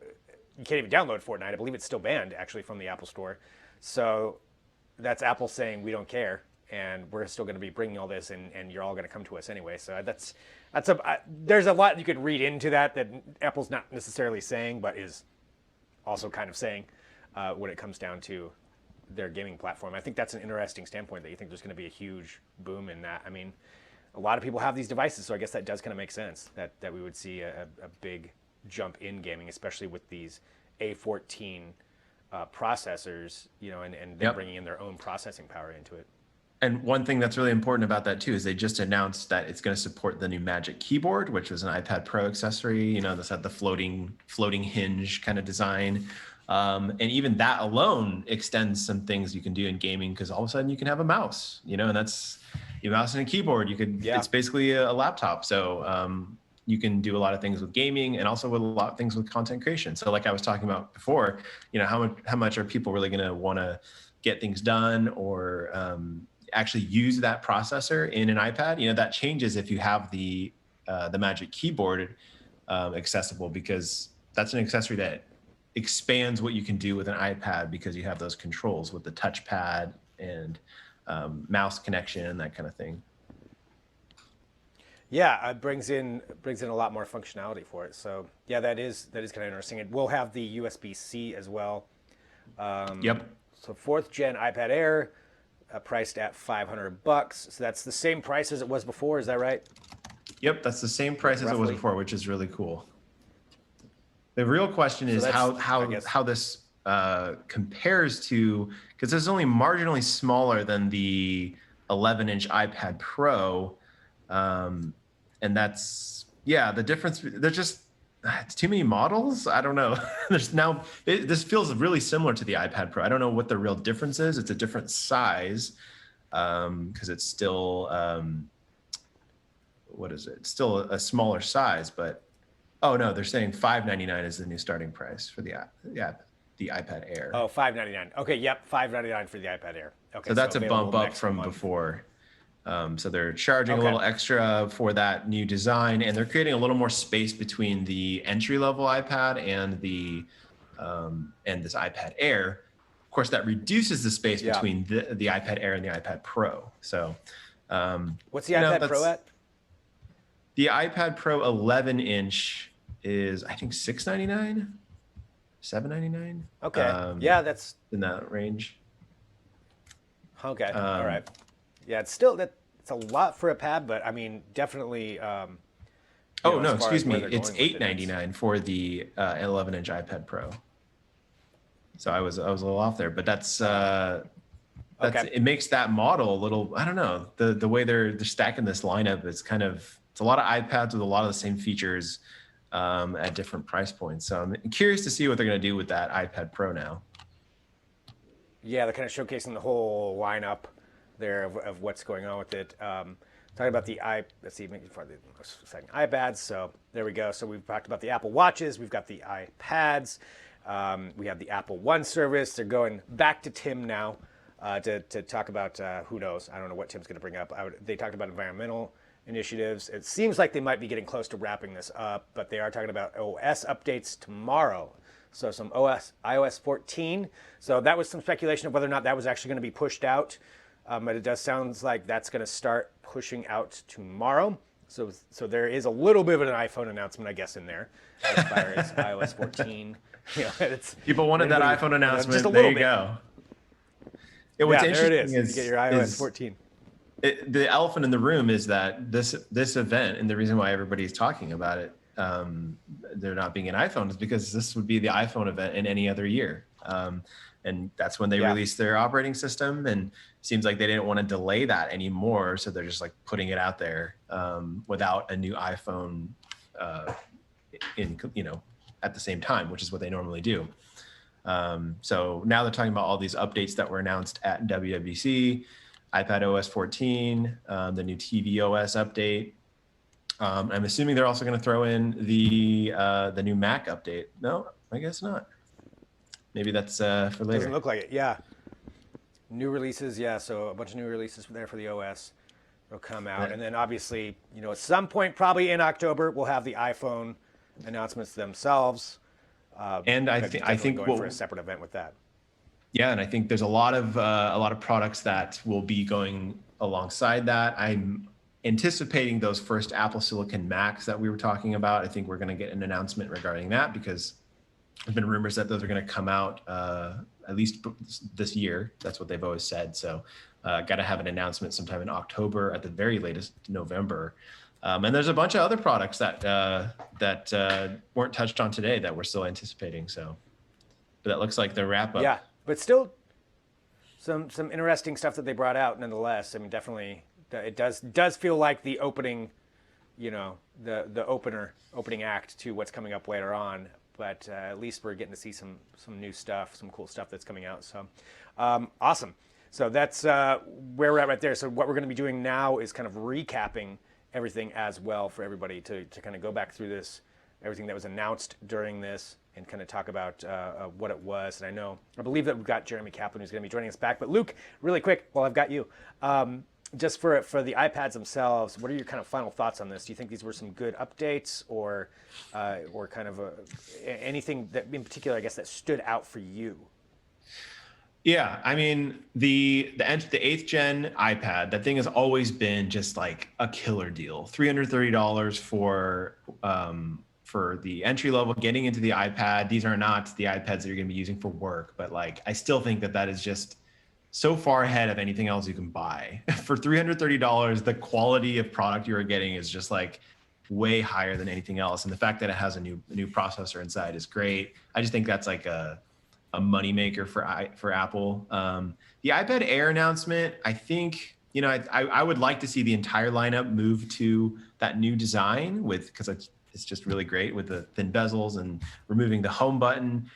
you can't even download Fortnite. I believe it's still banned actually from the Apple Store. So that's Apple saying we don't care and we're still going to be bringing all this and you're all going to come to us anyway. So there's a lot you could read into that Apple's not necessarily saying, but is also kind of saying when it comes down to their gaming platform. I think that's an interesting standpoint that you think there's going to be a huge boom in that. I mean, a lot of people have these devices, so I guess that does kind of make sense that we would see a big jump in gaming, especially with these A14 processors, and then Yep. bringing in their own processing power into it. And one thing that's really important about that too is they just announced that it's going to support the new Magic Keyboard, which was an iPad Pro accessory. This had the floating hinge kind of design, and even that alone extends some things you can do in gaming because all of a sudden you can have a mouse, and that's your mouse and a keyboard. It's basically a laptop, so you can do a lot of things with gaming and also with a lot of things with content creation. So like I was talking about before, how much are people really going to want to get things done or actually use that processor in an iPad? That changes if you have the Magic Keyboard accessible, because that's an accessory that expands what you can do with an iPad because you have those controls with the touchpad and mouse connection and that kind of thing. Yeah, it brings in a lot more functionality for it. So yeah, that is kind of interesting. It will have the USB-C as well. Yep. So 4th gen iPad Air, priced at $500. So that's the same price as it was before. Is that right? Yep, that's the same price as it was before, which is really cool. The real question is how this compares to, because it's only marginally smaller than the 11-inch iPad Pro, and that's the difference. There's just it's too many models. I don't know. This feels really similar to the iPad Pro. I don't know what the real difference is. It's a different size because it's still what is it? It's still a smaller size, but oh no, they're saying $599 is the new starting price for the iPad Air. Oh, $599. Okay, yep, $599 for the iPad Air. Okay, so that's a available bump up next from month. before. So they're charging a little extra for that new design, and they're creating a little more space between the entry-level iPad and this iPad Air. Of course, that reduces the space between the iPad Air and the iPad Pro. So, what's the iPad Pro at? The iPad Pro 11-inch is, I think, $699, $799. Okay, yeah, that's in that range. Okay, all right. Yeah, it's a lot for a pad, but I mean, definitely. Oh no, excuse me. It's $899 for the 11-inch iPad Pro. So I was a little off there, but that's it makes that model a little. I don't know, the way they're stacking this lineup. It's a lot of iPads with a lot of the same features at different price points. So I'm curious to see what they're going to do with that iPad Pro now. Yeah, they're kind of showcasing the whole lineup there of what's going on with it. Talking about the let's see, for the most exciting iPads. So there we go. So we've talked about the Apple Watches. We've got the iPads. We have the Apple One service. They're going back to Tim now to talk about who knows. I don't know what Tim's going to bring up. They talked about environmental initiatives. It seems like they might be getting close to wrapping this up, but they are talking about OS updates tomorrow. So some iOS 14. So that was some speculation of whether or not that was actually going to be pushed out. But it does sound like that's going to start pushing out tomorrow. So there is a little bit of an iPhone announcement, I guess, in there as far as iOS 14. People wanted that iPhone announcement. Just a there little you bit. go. What's there it interesting is. You get your iOS 14. The elephant in the room is that this event, and the reason why everybody's talking about it, there not being an iPhone, is because this would be the iPhone event in any other year. And that's when they released their operating system, and it seems like they didn't want to delay that anymore. So they're just like putting it out there without a new iPhone at the same time, which is what they normally do. So now they're talking about all these updates that were announced at WWDC, iPadOS 14, the new tvOS update. I'm assuming they're also going to throw in the new Mac update. No, I guess not. Maybe that's for later. Doesn't look like it. Yeah. New releases. Yeah. So a bunch of new releases there for the OS will come out. And then obviously, at some point, probably in October, we'll have the iPhone announcements themselves. And I think going for a separate event with that. Yeah. And I think there's a lot of products that will be going alongside that. I'm anticipating those first Apple Silicon Macs that we were talking about. I think we're going to get an announcement regarding that, because there's been rumors that those are going to come out at least this year. That's what they've always said. So got to have an announcement sometime in October, at the very latest November. And there's a bunch of other products that weren't touched on today that we're still anticipating. So, but that looks like the wrap up. Yeah, but still some interesting stuff that they brought out nonetheless. I mean, definitely it does feel like the opening, the opening act to what's coming up later on. But at least we're getting to see some new stuff, some cool stuff that's coming out. So awesome. So that's where we're at right there. So what we're going to be doing now is kind of recapping everything as well for everybody to kind of go back through this, everything that was announced during this, and kind of talk about what it was. And I believe that we've got Jeremy Kaplan who's going to be joining us back. But Luke, really quick, while I've got you, just for the iPads themselves, what are your kind of final thoughts on this? Do you think these were some good updates, or kind of anything that in particular, I guess, that stood out for you? Yeah, I mean, the 8th gen iPad, that thing has always been just like a killer deal. $330 for the entry level, getting into the iPad. These are not the iPads that you're going to be using for work, but like I still think that is just so far ahead of anything else you can buy. For $330, the quality of product you're getting is just like way higher than anything else. And the fact that it has a new processor inside is great. I just think that's like a moneymaker for Apple. The iPad Air announcement, I think, I would like to see the entire lineup move to that new design because it's just really great with the thin bezels and removing the home button.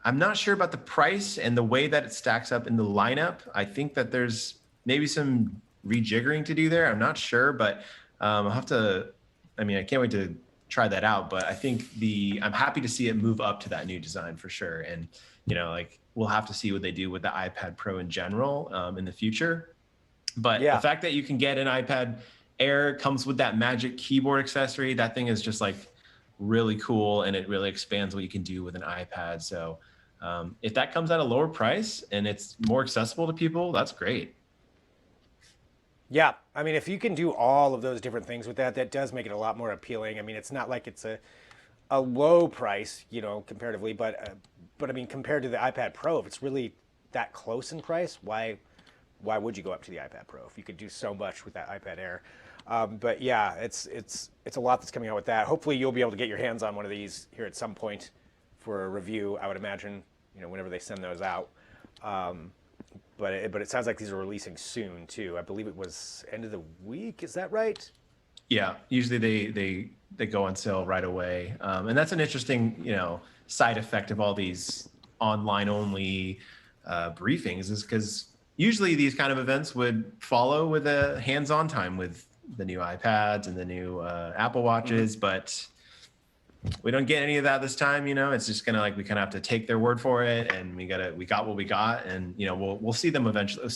I'm not sure about the price and the way that it stacks up in the lineup. I think that there's maybe some rejiggering to do there. I'm not sure, but I'll have to, I can't wait to try that out. But I think I'm happy to see it move up to that new design for sure. And, we'll have to see what they do with the iPad Pro in general in the future. But the fact that you can get an iPad Air, comes with that magic keyboard accessory, that thing is just like really cool. And it really expands what you can do with an iPad. So if that comes at a lower price and it's more accessible to people, that's great. Yeah, if you can do all of those different things with that does make it a lot more appealing. It's not like it's a low price, comparatively, but compared to the iPad Pro, if it's really that close in price, why would you go up to the iPad Pro if you could do so much with that iPad Air? But yeah, it's a lot that's coming out with that. Hopefully you'll be able to get your hands on one of these here at some point for a review, I would imagine, whenever they send those out. But it sounds like these are releasing soon too. I believe it was end of the week. Is that right? Yeah, usually they go on sale right away. And that's an interesting, side effect of all these online only briefings, is because usually these kind of events would follow with a hands-on time with the new iPads and the new Apple Watches, but we don't get any of that this time. It's just gonna we kind of have to take their word for it, and we got what we got, and we'll see them eventually,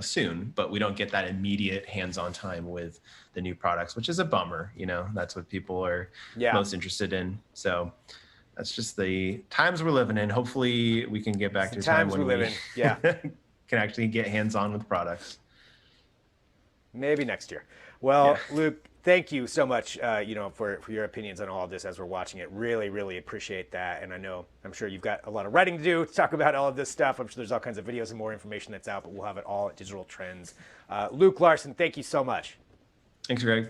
soon, but we don't get that immediate hands-on time with the new products, which is a bummer. That's what people are most interested in. So that's just the times we're living in. Hopefully we can get back to a time when we can actually get hands-on with products. Maybe next year. Well, Luke, thank you so much, for your opinions on all of this as we're watching it. Really, really appreciate that. And I'm sure you've got a lot of writing to do to talk about all of this stuff. I'm sure there's all kinds of videos and more information that's out, but we'll have it all at Digital Trends. Luke Larson, thank you so much. Thanks, Greg.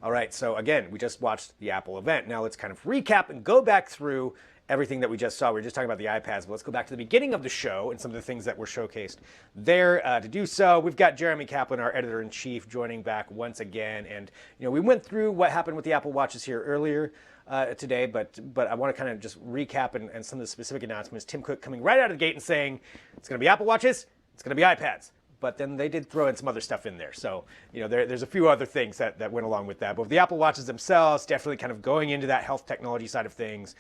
All right, so again, we just watched the Apple event. Now let's kind of recap and go back through everything that we just saw. We were just talking about the iPads, but let's go back to the beginning of the show and some of the things that were showcased there. To do so, we've got Jeremy Kaplan, our editor-in-chief, joining back once again. And we went through what happened with the Apple Watches here earlier today, but I want to kind of just recap and some of the specific announcements. Tim Cook coming right out of the gate and saying it's going to be Apple Watches, it's going to be iPads. But then they did throw in some other stuff in there. So, there's a few other things that went along with that. But with the Apple Watches themselves, definitely kind of going into that health technology side of things,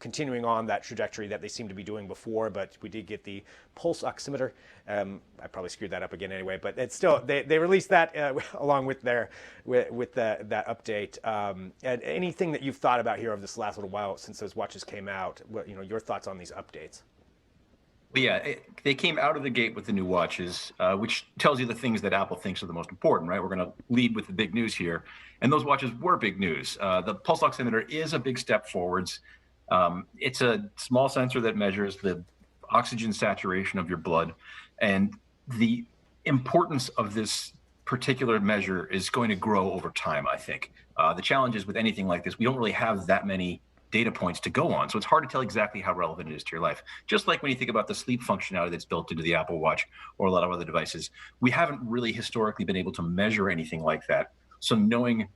continuing on that trajectory that they seem to be doing before. But we did get the pulse oximeter. I probably screwed that up again anyway. But it's still, they released that along with that update. And anything that you've thought about here over this last little while since those watches came out, your thoughts on these updates? Yeah, they came out of the gate with the new watches, which tells you the things that Apple thinks are the most important, right? We're going to lead with the big news here. And those watches were big news. The pulse oximeter is a big step forwards. It's a small sensor that measures the oxygen saturation of your blood. And the importance of this particular measure is going to grow over time, I think. The challenge is with anything like this, we don't really have that many data points to go on. So it's hard to tell exactly how relevant it is to your life. Just like when you think about the sleep functionality that's built into the Apple Watch or a lot of other devices, we haven't really historically been able to measure anything like that. So knowing,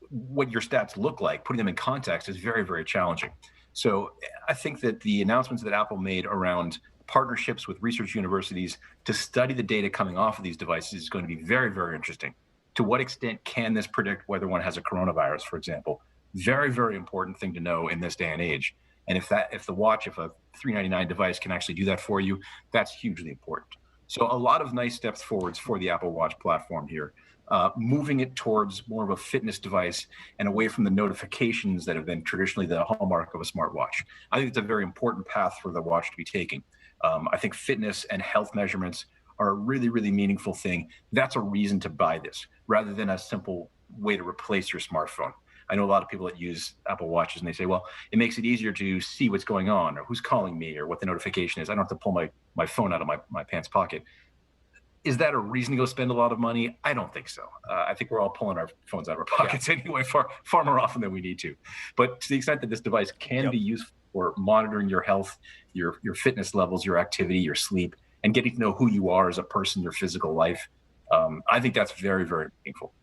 what your stats look like, putting them in context is very, very challenging. So I think that the announcements that Apple made around partnerships with research universities to study the data coming off of these devices is going to be very, very interesting. To what extent can this predict whether one has a coronavirus, for example? Very, very important thing to know in this day and age. And if a $399 device can actually do that for you, that's hugely important. So a lot of nice steps forwards for the Apple Watch platform here, moving it towards more of a fitness device and away from the notifications that have been traditionally the hallmark of a smartwatch. I think it's a very important path for the watch to be taking. I think fitness and health measurements are a really, really meaningful thing. That's a reason to buy this rather than a simple way to replace your smartphone. I know a lot of people that use Apple Watches and they say, well, it makes it easier to see what's going on or who's calling me or what the notification is. I don't have to pull my phone out of my pants pocket. Is that a reason to go spend a lot of money? I don't think so. I think we're all pulling our phones out of our pockets anyway, far more often than we need to. But to the extent that this device can be used for monitoring your health, your fitness levels, your activity, your sleep, and getting to know who you are as a person, your physical life, I think that's very, very meaningful.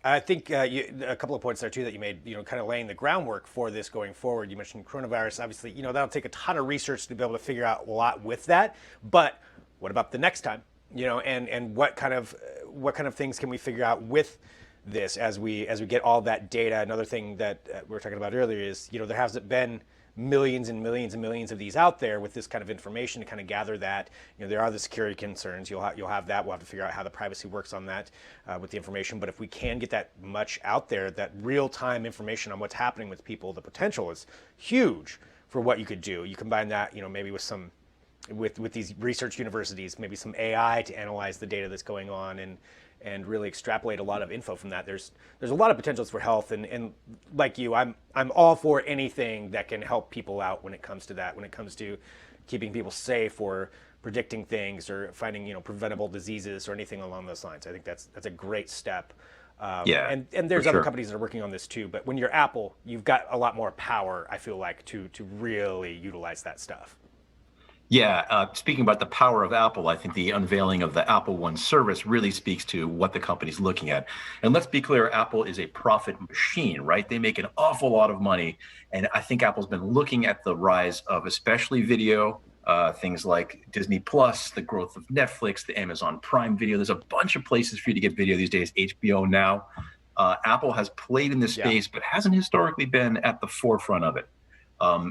I think a couple of points there too that you made, kind of laying the groundwork for this going forward. You mentioned coronavirus. Obviously, that'll take a ton of research to be able to figure out a lot with that. But what about the next time? And what kind of things can we figure out with this as we get all that data? Another thing that we were talking about earlier is, there hasn't been millions and millions and millions of these out there with this kind of information to kind of gather that. There are the security concerns. You'll have that. We'll have to figure out how the privacy works on that with the information. But if we can get that much out there, that real-time information on what's happening with people, the potential is huge for what you could do. You combine that, maybe with these research universities, maybe some AI to analyze the data that's going on and really extrapolate a lot of info from that. There's a lot of potentials for health, and like you, I'm all for anything that can help people out when it comes to that, when it comes to keeping people safe or predicting things or finding preventable diseases or anything along those lines. I think that's a great step. And there's other companies that are working on this too. But when you're Apple, you've got a lot more power, I feel like, to really utilize that stuff. Yeah, speaking about the power of Apple, I think the unveiling of the Apple One service really speaks to what the company's looking at. And let's be clear, Apple is a profit machine, right? They make an awful lot of money. And I think Apple's been looking at the rise of especially video, things like Disney Plus, the growth of Netflix, the Amazon Prime Video. There's a bunch of places for you to get video these days, HBO now. Apple has played in this space, but hasn't historically been at the forefront of it.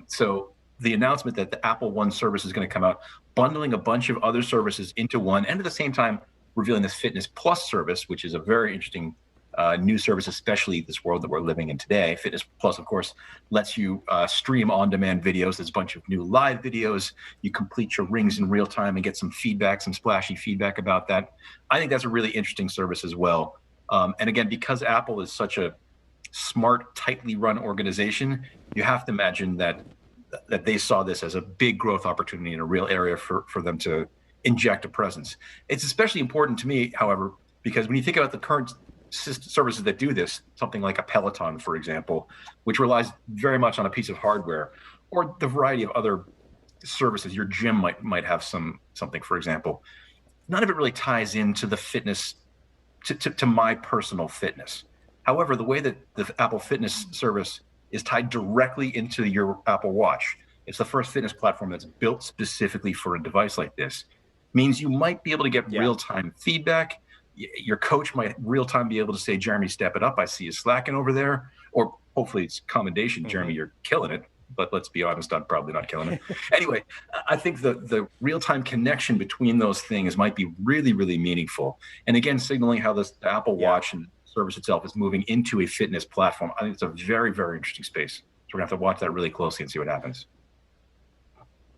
So the announcement that the Apple One service is going to come out, bundling a bunch of other services into one, and at the same time revealing this Fitness Plus service, which is a very interesting new service, especially this world that we're living in today. Fitness Plus, of course, lets you stream on-demand videos. There's a bunch of new live videos. You complete your rings in real time and get some feedback, some splashy feedback about that. I think that's a really interesting service as well. And again, because Apple is such a smart, tightly run organization, you have to imagine that they saw this as a big growth opportunity in a real area for them to inject a presence. It's especially important to me, however, because when you think about the current services that do this, something like a Peloton, for example, which relies very much on a piece of hardware, or the variety of other services, your gym might have something, for example, none of it really ties into the fitness, to my personal fitness. However, the way that the Apple Fitness service is tied directly into your Apple Watch, it's the first fitness platform that's built specifically for a device like this, means you might be able to get real-time feedback. Your coach might real-time be able to say, Jeremy, step it up. I see you slacking over there. Or hopefully it's commendation, Jeremy, you're killing it. But let's be honest, I'm probably not killing it. Anyway, I think the real-time connection between those things might be really, really meaningful. And again, signaling how the Apple Watch and service itself is moving into a fitness platform. I think it's a very, very interesting space. So we're gonna have to watch that really closely and see what happens.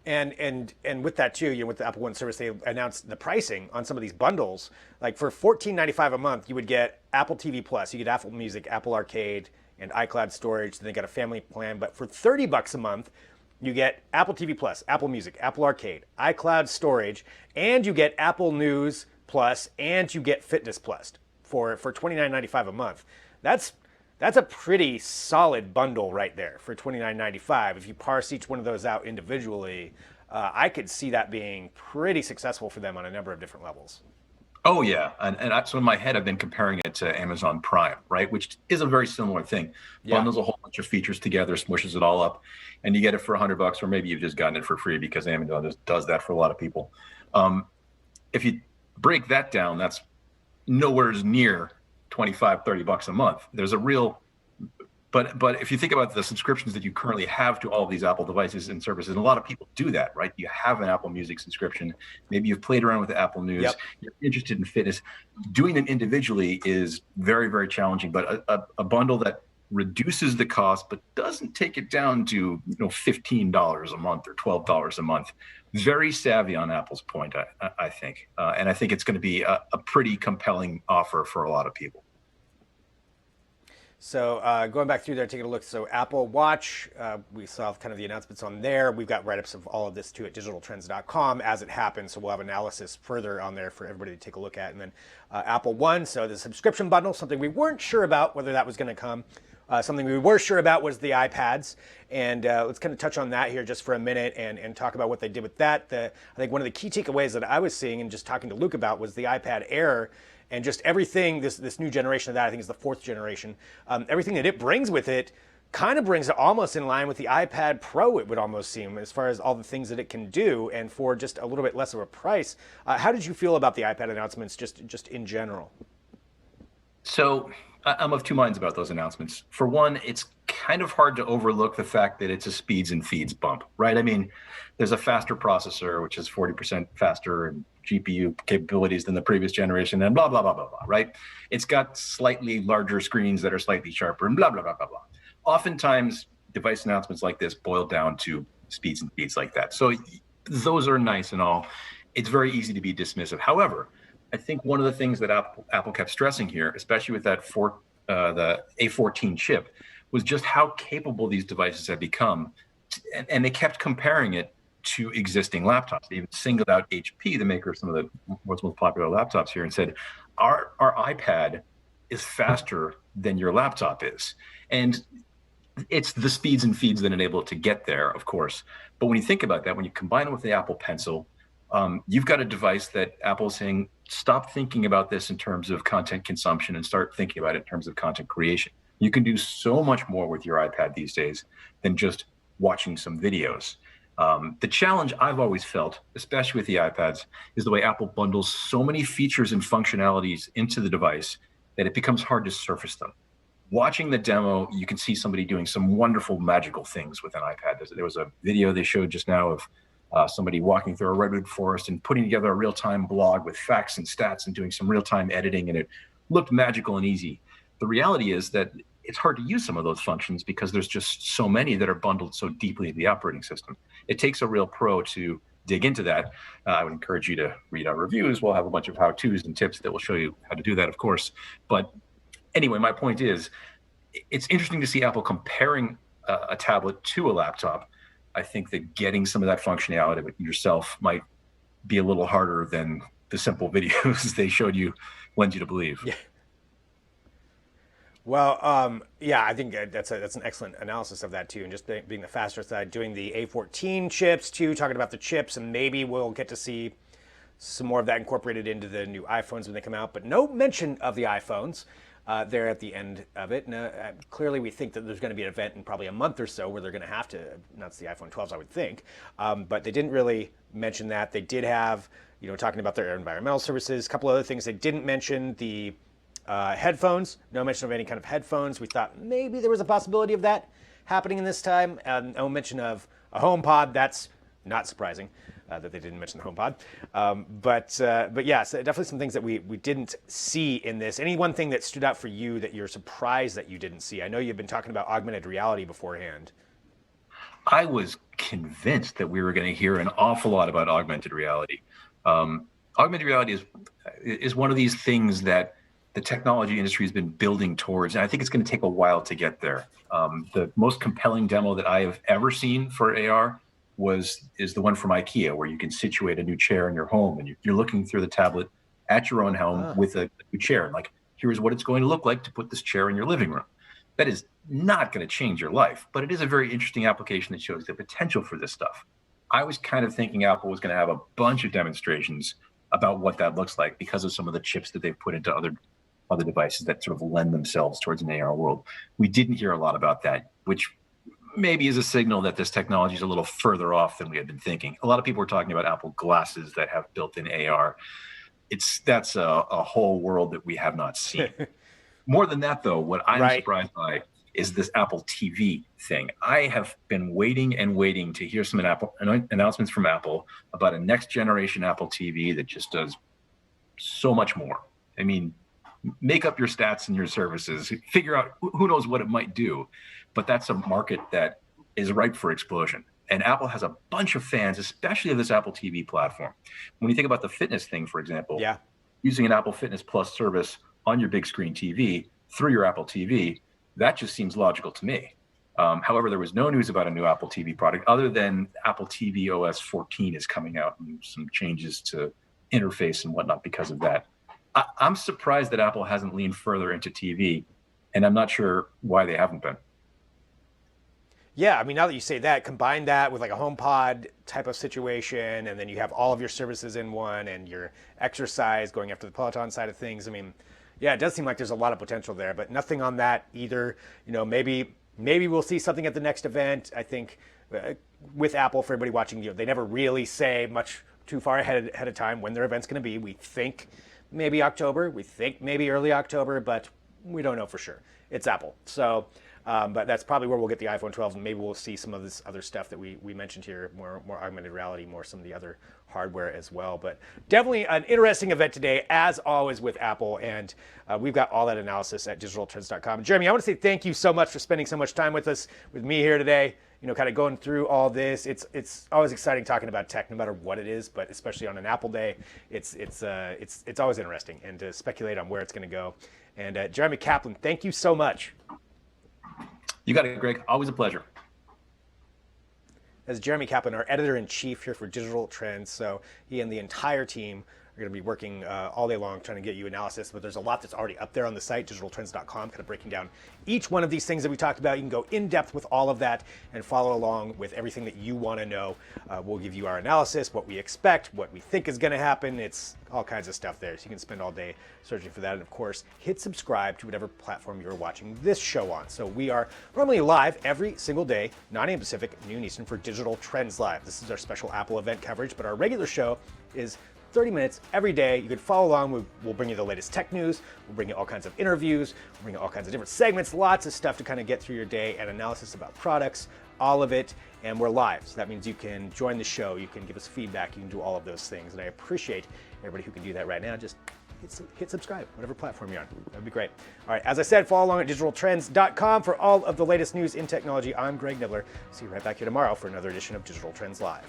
And with that too, with the Apple One service, they announced the pricing on some of these bundles. Like for $14.95 a month, you would get Apple TV Plus, you get Apple Music, Apple Arcade, and iCloud storage. Then they got a family plan. But for $30 a month, you get Apple TV Plus, Apple Music, Apple Arcade, iCloud storage, and you get Apple News Plus, and you get Fitness Plus for $29.95 a month. That's a pretty solid bundle right there for $29.95. If you parse each one of those out individually, I could see that being pretty successful for them on a number of different levels. Oh yeah, so in my head, I've been comparing it to Amazon Prime, right? Which is a very similar thing. Bundles a whole bunch of features together, smushes it all up, and you get it for $100, or maybe you've just gotten it for free because Amazon just does that for a lot of people. If you break that down, that's nowhere near $25-$30 a month. There's a real, but if you think about the subscriptions that you currently have to all of these Apple devices and services, and a lot of people do that, right? You have an Apple Music subscription. Maybe you've played around with the Apple News. You're interested in fitness. Doing them individually is very, very challenging. But a bundle that reduces the cost but doesn't take it down to $15 a month or $12 a month. Very savvy on Apple's point, I think, and I think it's going to be a pretty compelling offer for a lot of people. So going back through there, taking a look. So Apple Watch, we saw kind of the announcements on there. We've got write-ups of all of this too at digitaltrends.com as it happens. So we'll have analysis further on there for everybody to take a look at. And then Apple One, so the subscription bundle, something we weren't sure about whether that was going to come. Something we were sure about was the iPads. And let's kind of touch on that here just for a minute and talk about what they did with that. I think one of the key takeaways that I was seeing and just talking to Luke about was the iPad Air. And just everything, this new generation of that, I think is the 4th generation, everything that it brings with it kind of brings it almost in line with the iPad Pro, it would almost seem, as far as all the things that it can do, and for just a little bit less of a price. How did you feel about the iPad announcements just in general? So I'm of two minds about those announcements. For one, it's kind of hard to overlook the fact that it's a speeds and feeds bump, right? I mean, there's a faster processor, which is 40% faster, and GPU capabilities than the previous generation, and blah, blah, blah, blah, blah, right? It's got slightly larger screens that are slightly sharper, and blah, blah, blah, blah, blah. Oftentimes, device announcements like this boil down to speeds and feeds like that. So those are nice and all. It's very easy to be dismissive. However, I think one of the things that Apple kept stressing here, especially with that the A14 chip, was just how capable these devices have become. And they kept comparing it to existing laptops. They even singled out HP, the maker of some of the world's most popular laptops here, and said, our iPad is faster than your laptop is. And it's the speeds and feeds that enable it to get there, of course. But when you think about that, when you combine it with the Apple Pencil, you've got a device that Apple's saying, stop thinking about this in terms of content consumption and start thinking about it in terms of content creation. You can do so much more with your iPad these days than just watching some videos. The challenge I've always felt, especially with the iPads, is the way Apple bundles so many features and functionalities into the device that it becomes hard to surface them. Watching the demo, you can see somebody doing some wonderful magical things with an iPad. There was a video they showed just now of somebody walking through a redwood forest and putting together a real-time blog with facts and stats and doing some real-time editing, and it looked magical and easy. The reality is that it's hard to use some of those functions because there's just so many that are bundled so deeply into the operating system. It takes a real pro to dig into that. I would encourage you to read our reviews. We'll have a bunch of how-tos and tips that will show you how to do that, of course. But anyway, my point is, it's interesting to see Apple comparing a tablet to a laptop. I think that getting some of that functionality yourself might be a little harder than the simple videos they showed you lend you to believe. Yeah. Well, yeah, I think that's an excellent analysis of that too, and just being the faster side, doing the A14 chips too, talking about the chips, and maybe we'll get to see some more of that incorporated into the new iPhones when they come out, but no mention of the iPhones there at the end of it. And, clearly, we think that there's going to be an event in probably a month or so where they're going to have to announce the iPhone 12s, I would think, but they didn't really mention that. They did have, talking about their environmental services, a couple other things. They didn't mention the headphones, no mention of any kind of headphones. We thought maybe there was a possibility of that happening in this time. No mention of a HomePod. That's not surprising that they didn't mention the HomePod. But yeah, so definitely some things that we didn't see in this. Any one thing that stood out for you that you're surprised that you didn't see? I know you've been talking about augmented reality beforehand. I was convinced that we were going to hear an awful lot about augmented reality. Augmented reality is one of these things that the technology industry has been building towards, and I think it's going to take a while to get there. The most compelling demo that I have ever seen for AR is the one from IKEA, where you can situate a new chair in your home, and you're looking through the tablet at your own home with a new chair. And like, here's what it's going to look like to put this chair in your living room. That is not going to change your life, but it is a very interesting application that shows the potential for this stuff. I was kind of thinking Apple was going to have a bunch of demonstrations about what that looks like because of some of the chips that they've put into other devices that sort of lend themselves towards an AR world. We didn't hear a lot about that, which maybe is a signal that this technology is a little further off than we had been thinking. A lot of people were talking about Apple glasses that have built-in AR. That's a whole world that we have not seen. More than that, though, what I'm surprised by is this Apple TV thing. I have been waiting and waiting to hear some announcements from Apple about a next generation Apple TV that just does so much more. I mean, make up your stats and your services, figure out who knows what it might do, but that's a market that is ripe for explosion. And Apple has a bunch of fans, especially of this Apple TV platform. When you think about the fitness thing, for example, using an Apple Fitness Plus service on your big screen TV through your Apple TV, that just seems logical to me. However, there was no news about a new Apple TV product other than Apple TV OS 14 is coming out and some changes to interface and whatnot because of that. I'm surprised that Apple hasn't leaned further into TV, and I'm not sure why they haven't been. Yeah, I mean, now that you say that, combine that with like a HomePod type of situation, and then you have all of your services in one and your exercise going after the Peloton side of things. I mean, yeah, it does seem like there's a lot of potential there, but nothing on that either. Maybe we'll see something at the next event. I think with Apple, for everybody watching, they never really say much too far ahead of time when their event's going to be. We think maybe October, we think maybe early October, but we don't know for sure. It's Apple. So, but that's probably where we'll get the iPhone 12, and maybe we'll see some of this other stuff that we mentioned here, more augmented reality, more some of the other hardware as well. But definitely an interesting event today, as always with Apple, and we've got all that analysis at digitaltrends.com. Jeremy, I want to say thank you so much for spending so much time with us, with me here today. Kind of going through all this. It's always exciting talking about tech, no matter what it is, but especially on an Apple day, it's always interesting, and to speculate on where it's going to go. And Jeremy Kaplan, thank you so much. You got it, Greg. Always a pleasure. As Jeremy Kaplan, our editor-in-chief here for Digital Trends, so he and the entire team We're going to be working all day long trying to get you analysis, but there's a lot that's already up there on the site, digitaltrends.com, kind of breaking down each one of these things that we talked about. You can go in depth with all of that and follow along with everything that you want to know. We'll give you our analysis, what we expect, what we think is going to happen. It's all kinds of stuff there, so you can spend all day searching for that. And of course, hit subscribe to whatever platform you're watching this show on. So we are normally live every single day, 9 a.m. Pacific, noon Eastern, for Digital Trends Live. This is our special Apple event coverage, but our regular show is 30 minutes every day. You can follow along. We'll bring you the latest tech news. We'll bring you all kinds of interviews. We'll bring you all kinds of different segments, lots of stuff to kind of get through your day, and analysis about products, all of it. And we're live, so that means you can join the show. You can give us feedback. You can do all of those things. And I appreciate everybody who can do that right now. Just hit subscribe, whatever platform you're on. That'd be great. All right, as I said, follow along at digitaltrends.com for all of the latest news in technology. I'm Greg Nibbler. See you right back here tomorrow for another edition of Digital Trends Live.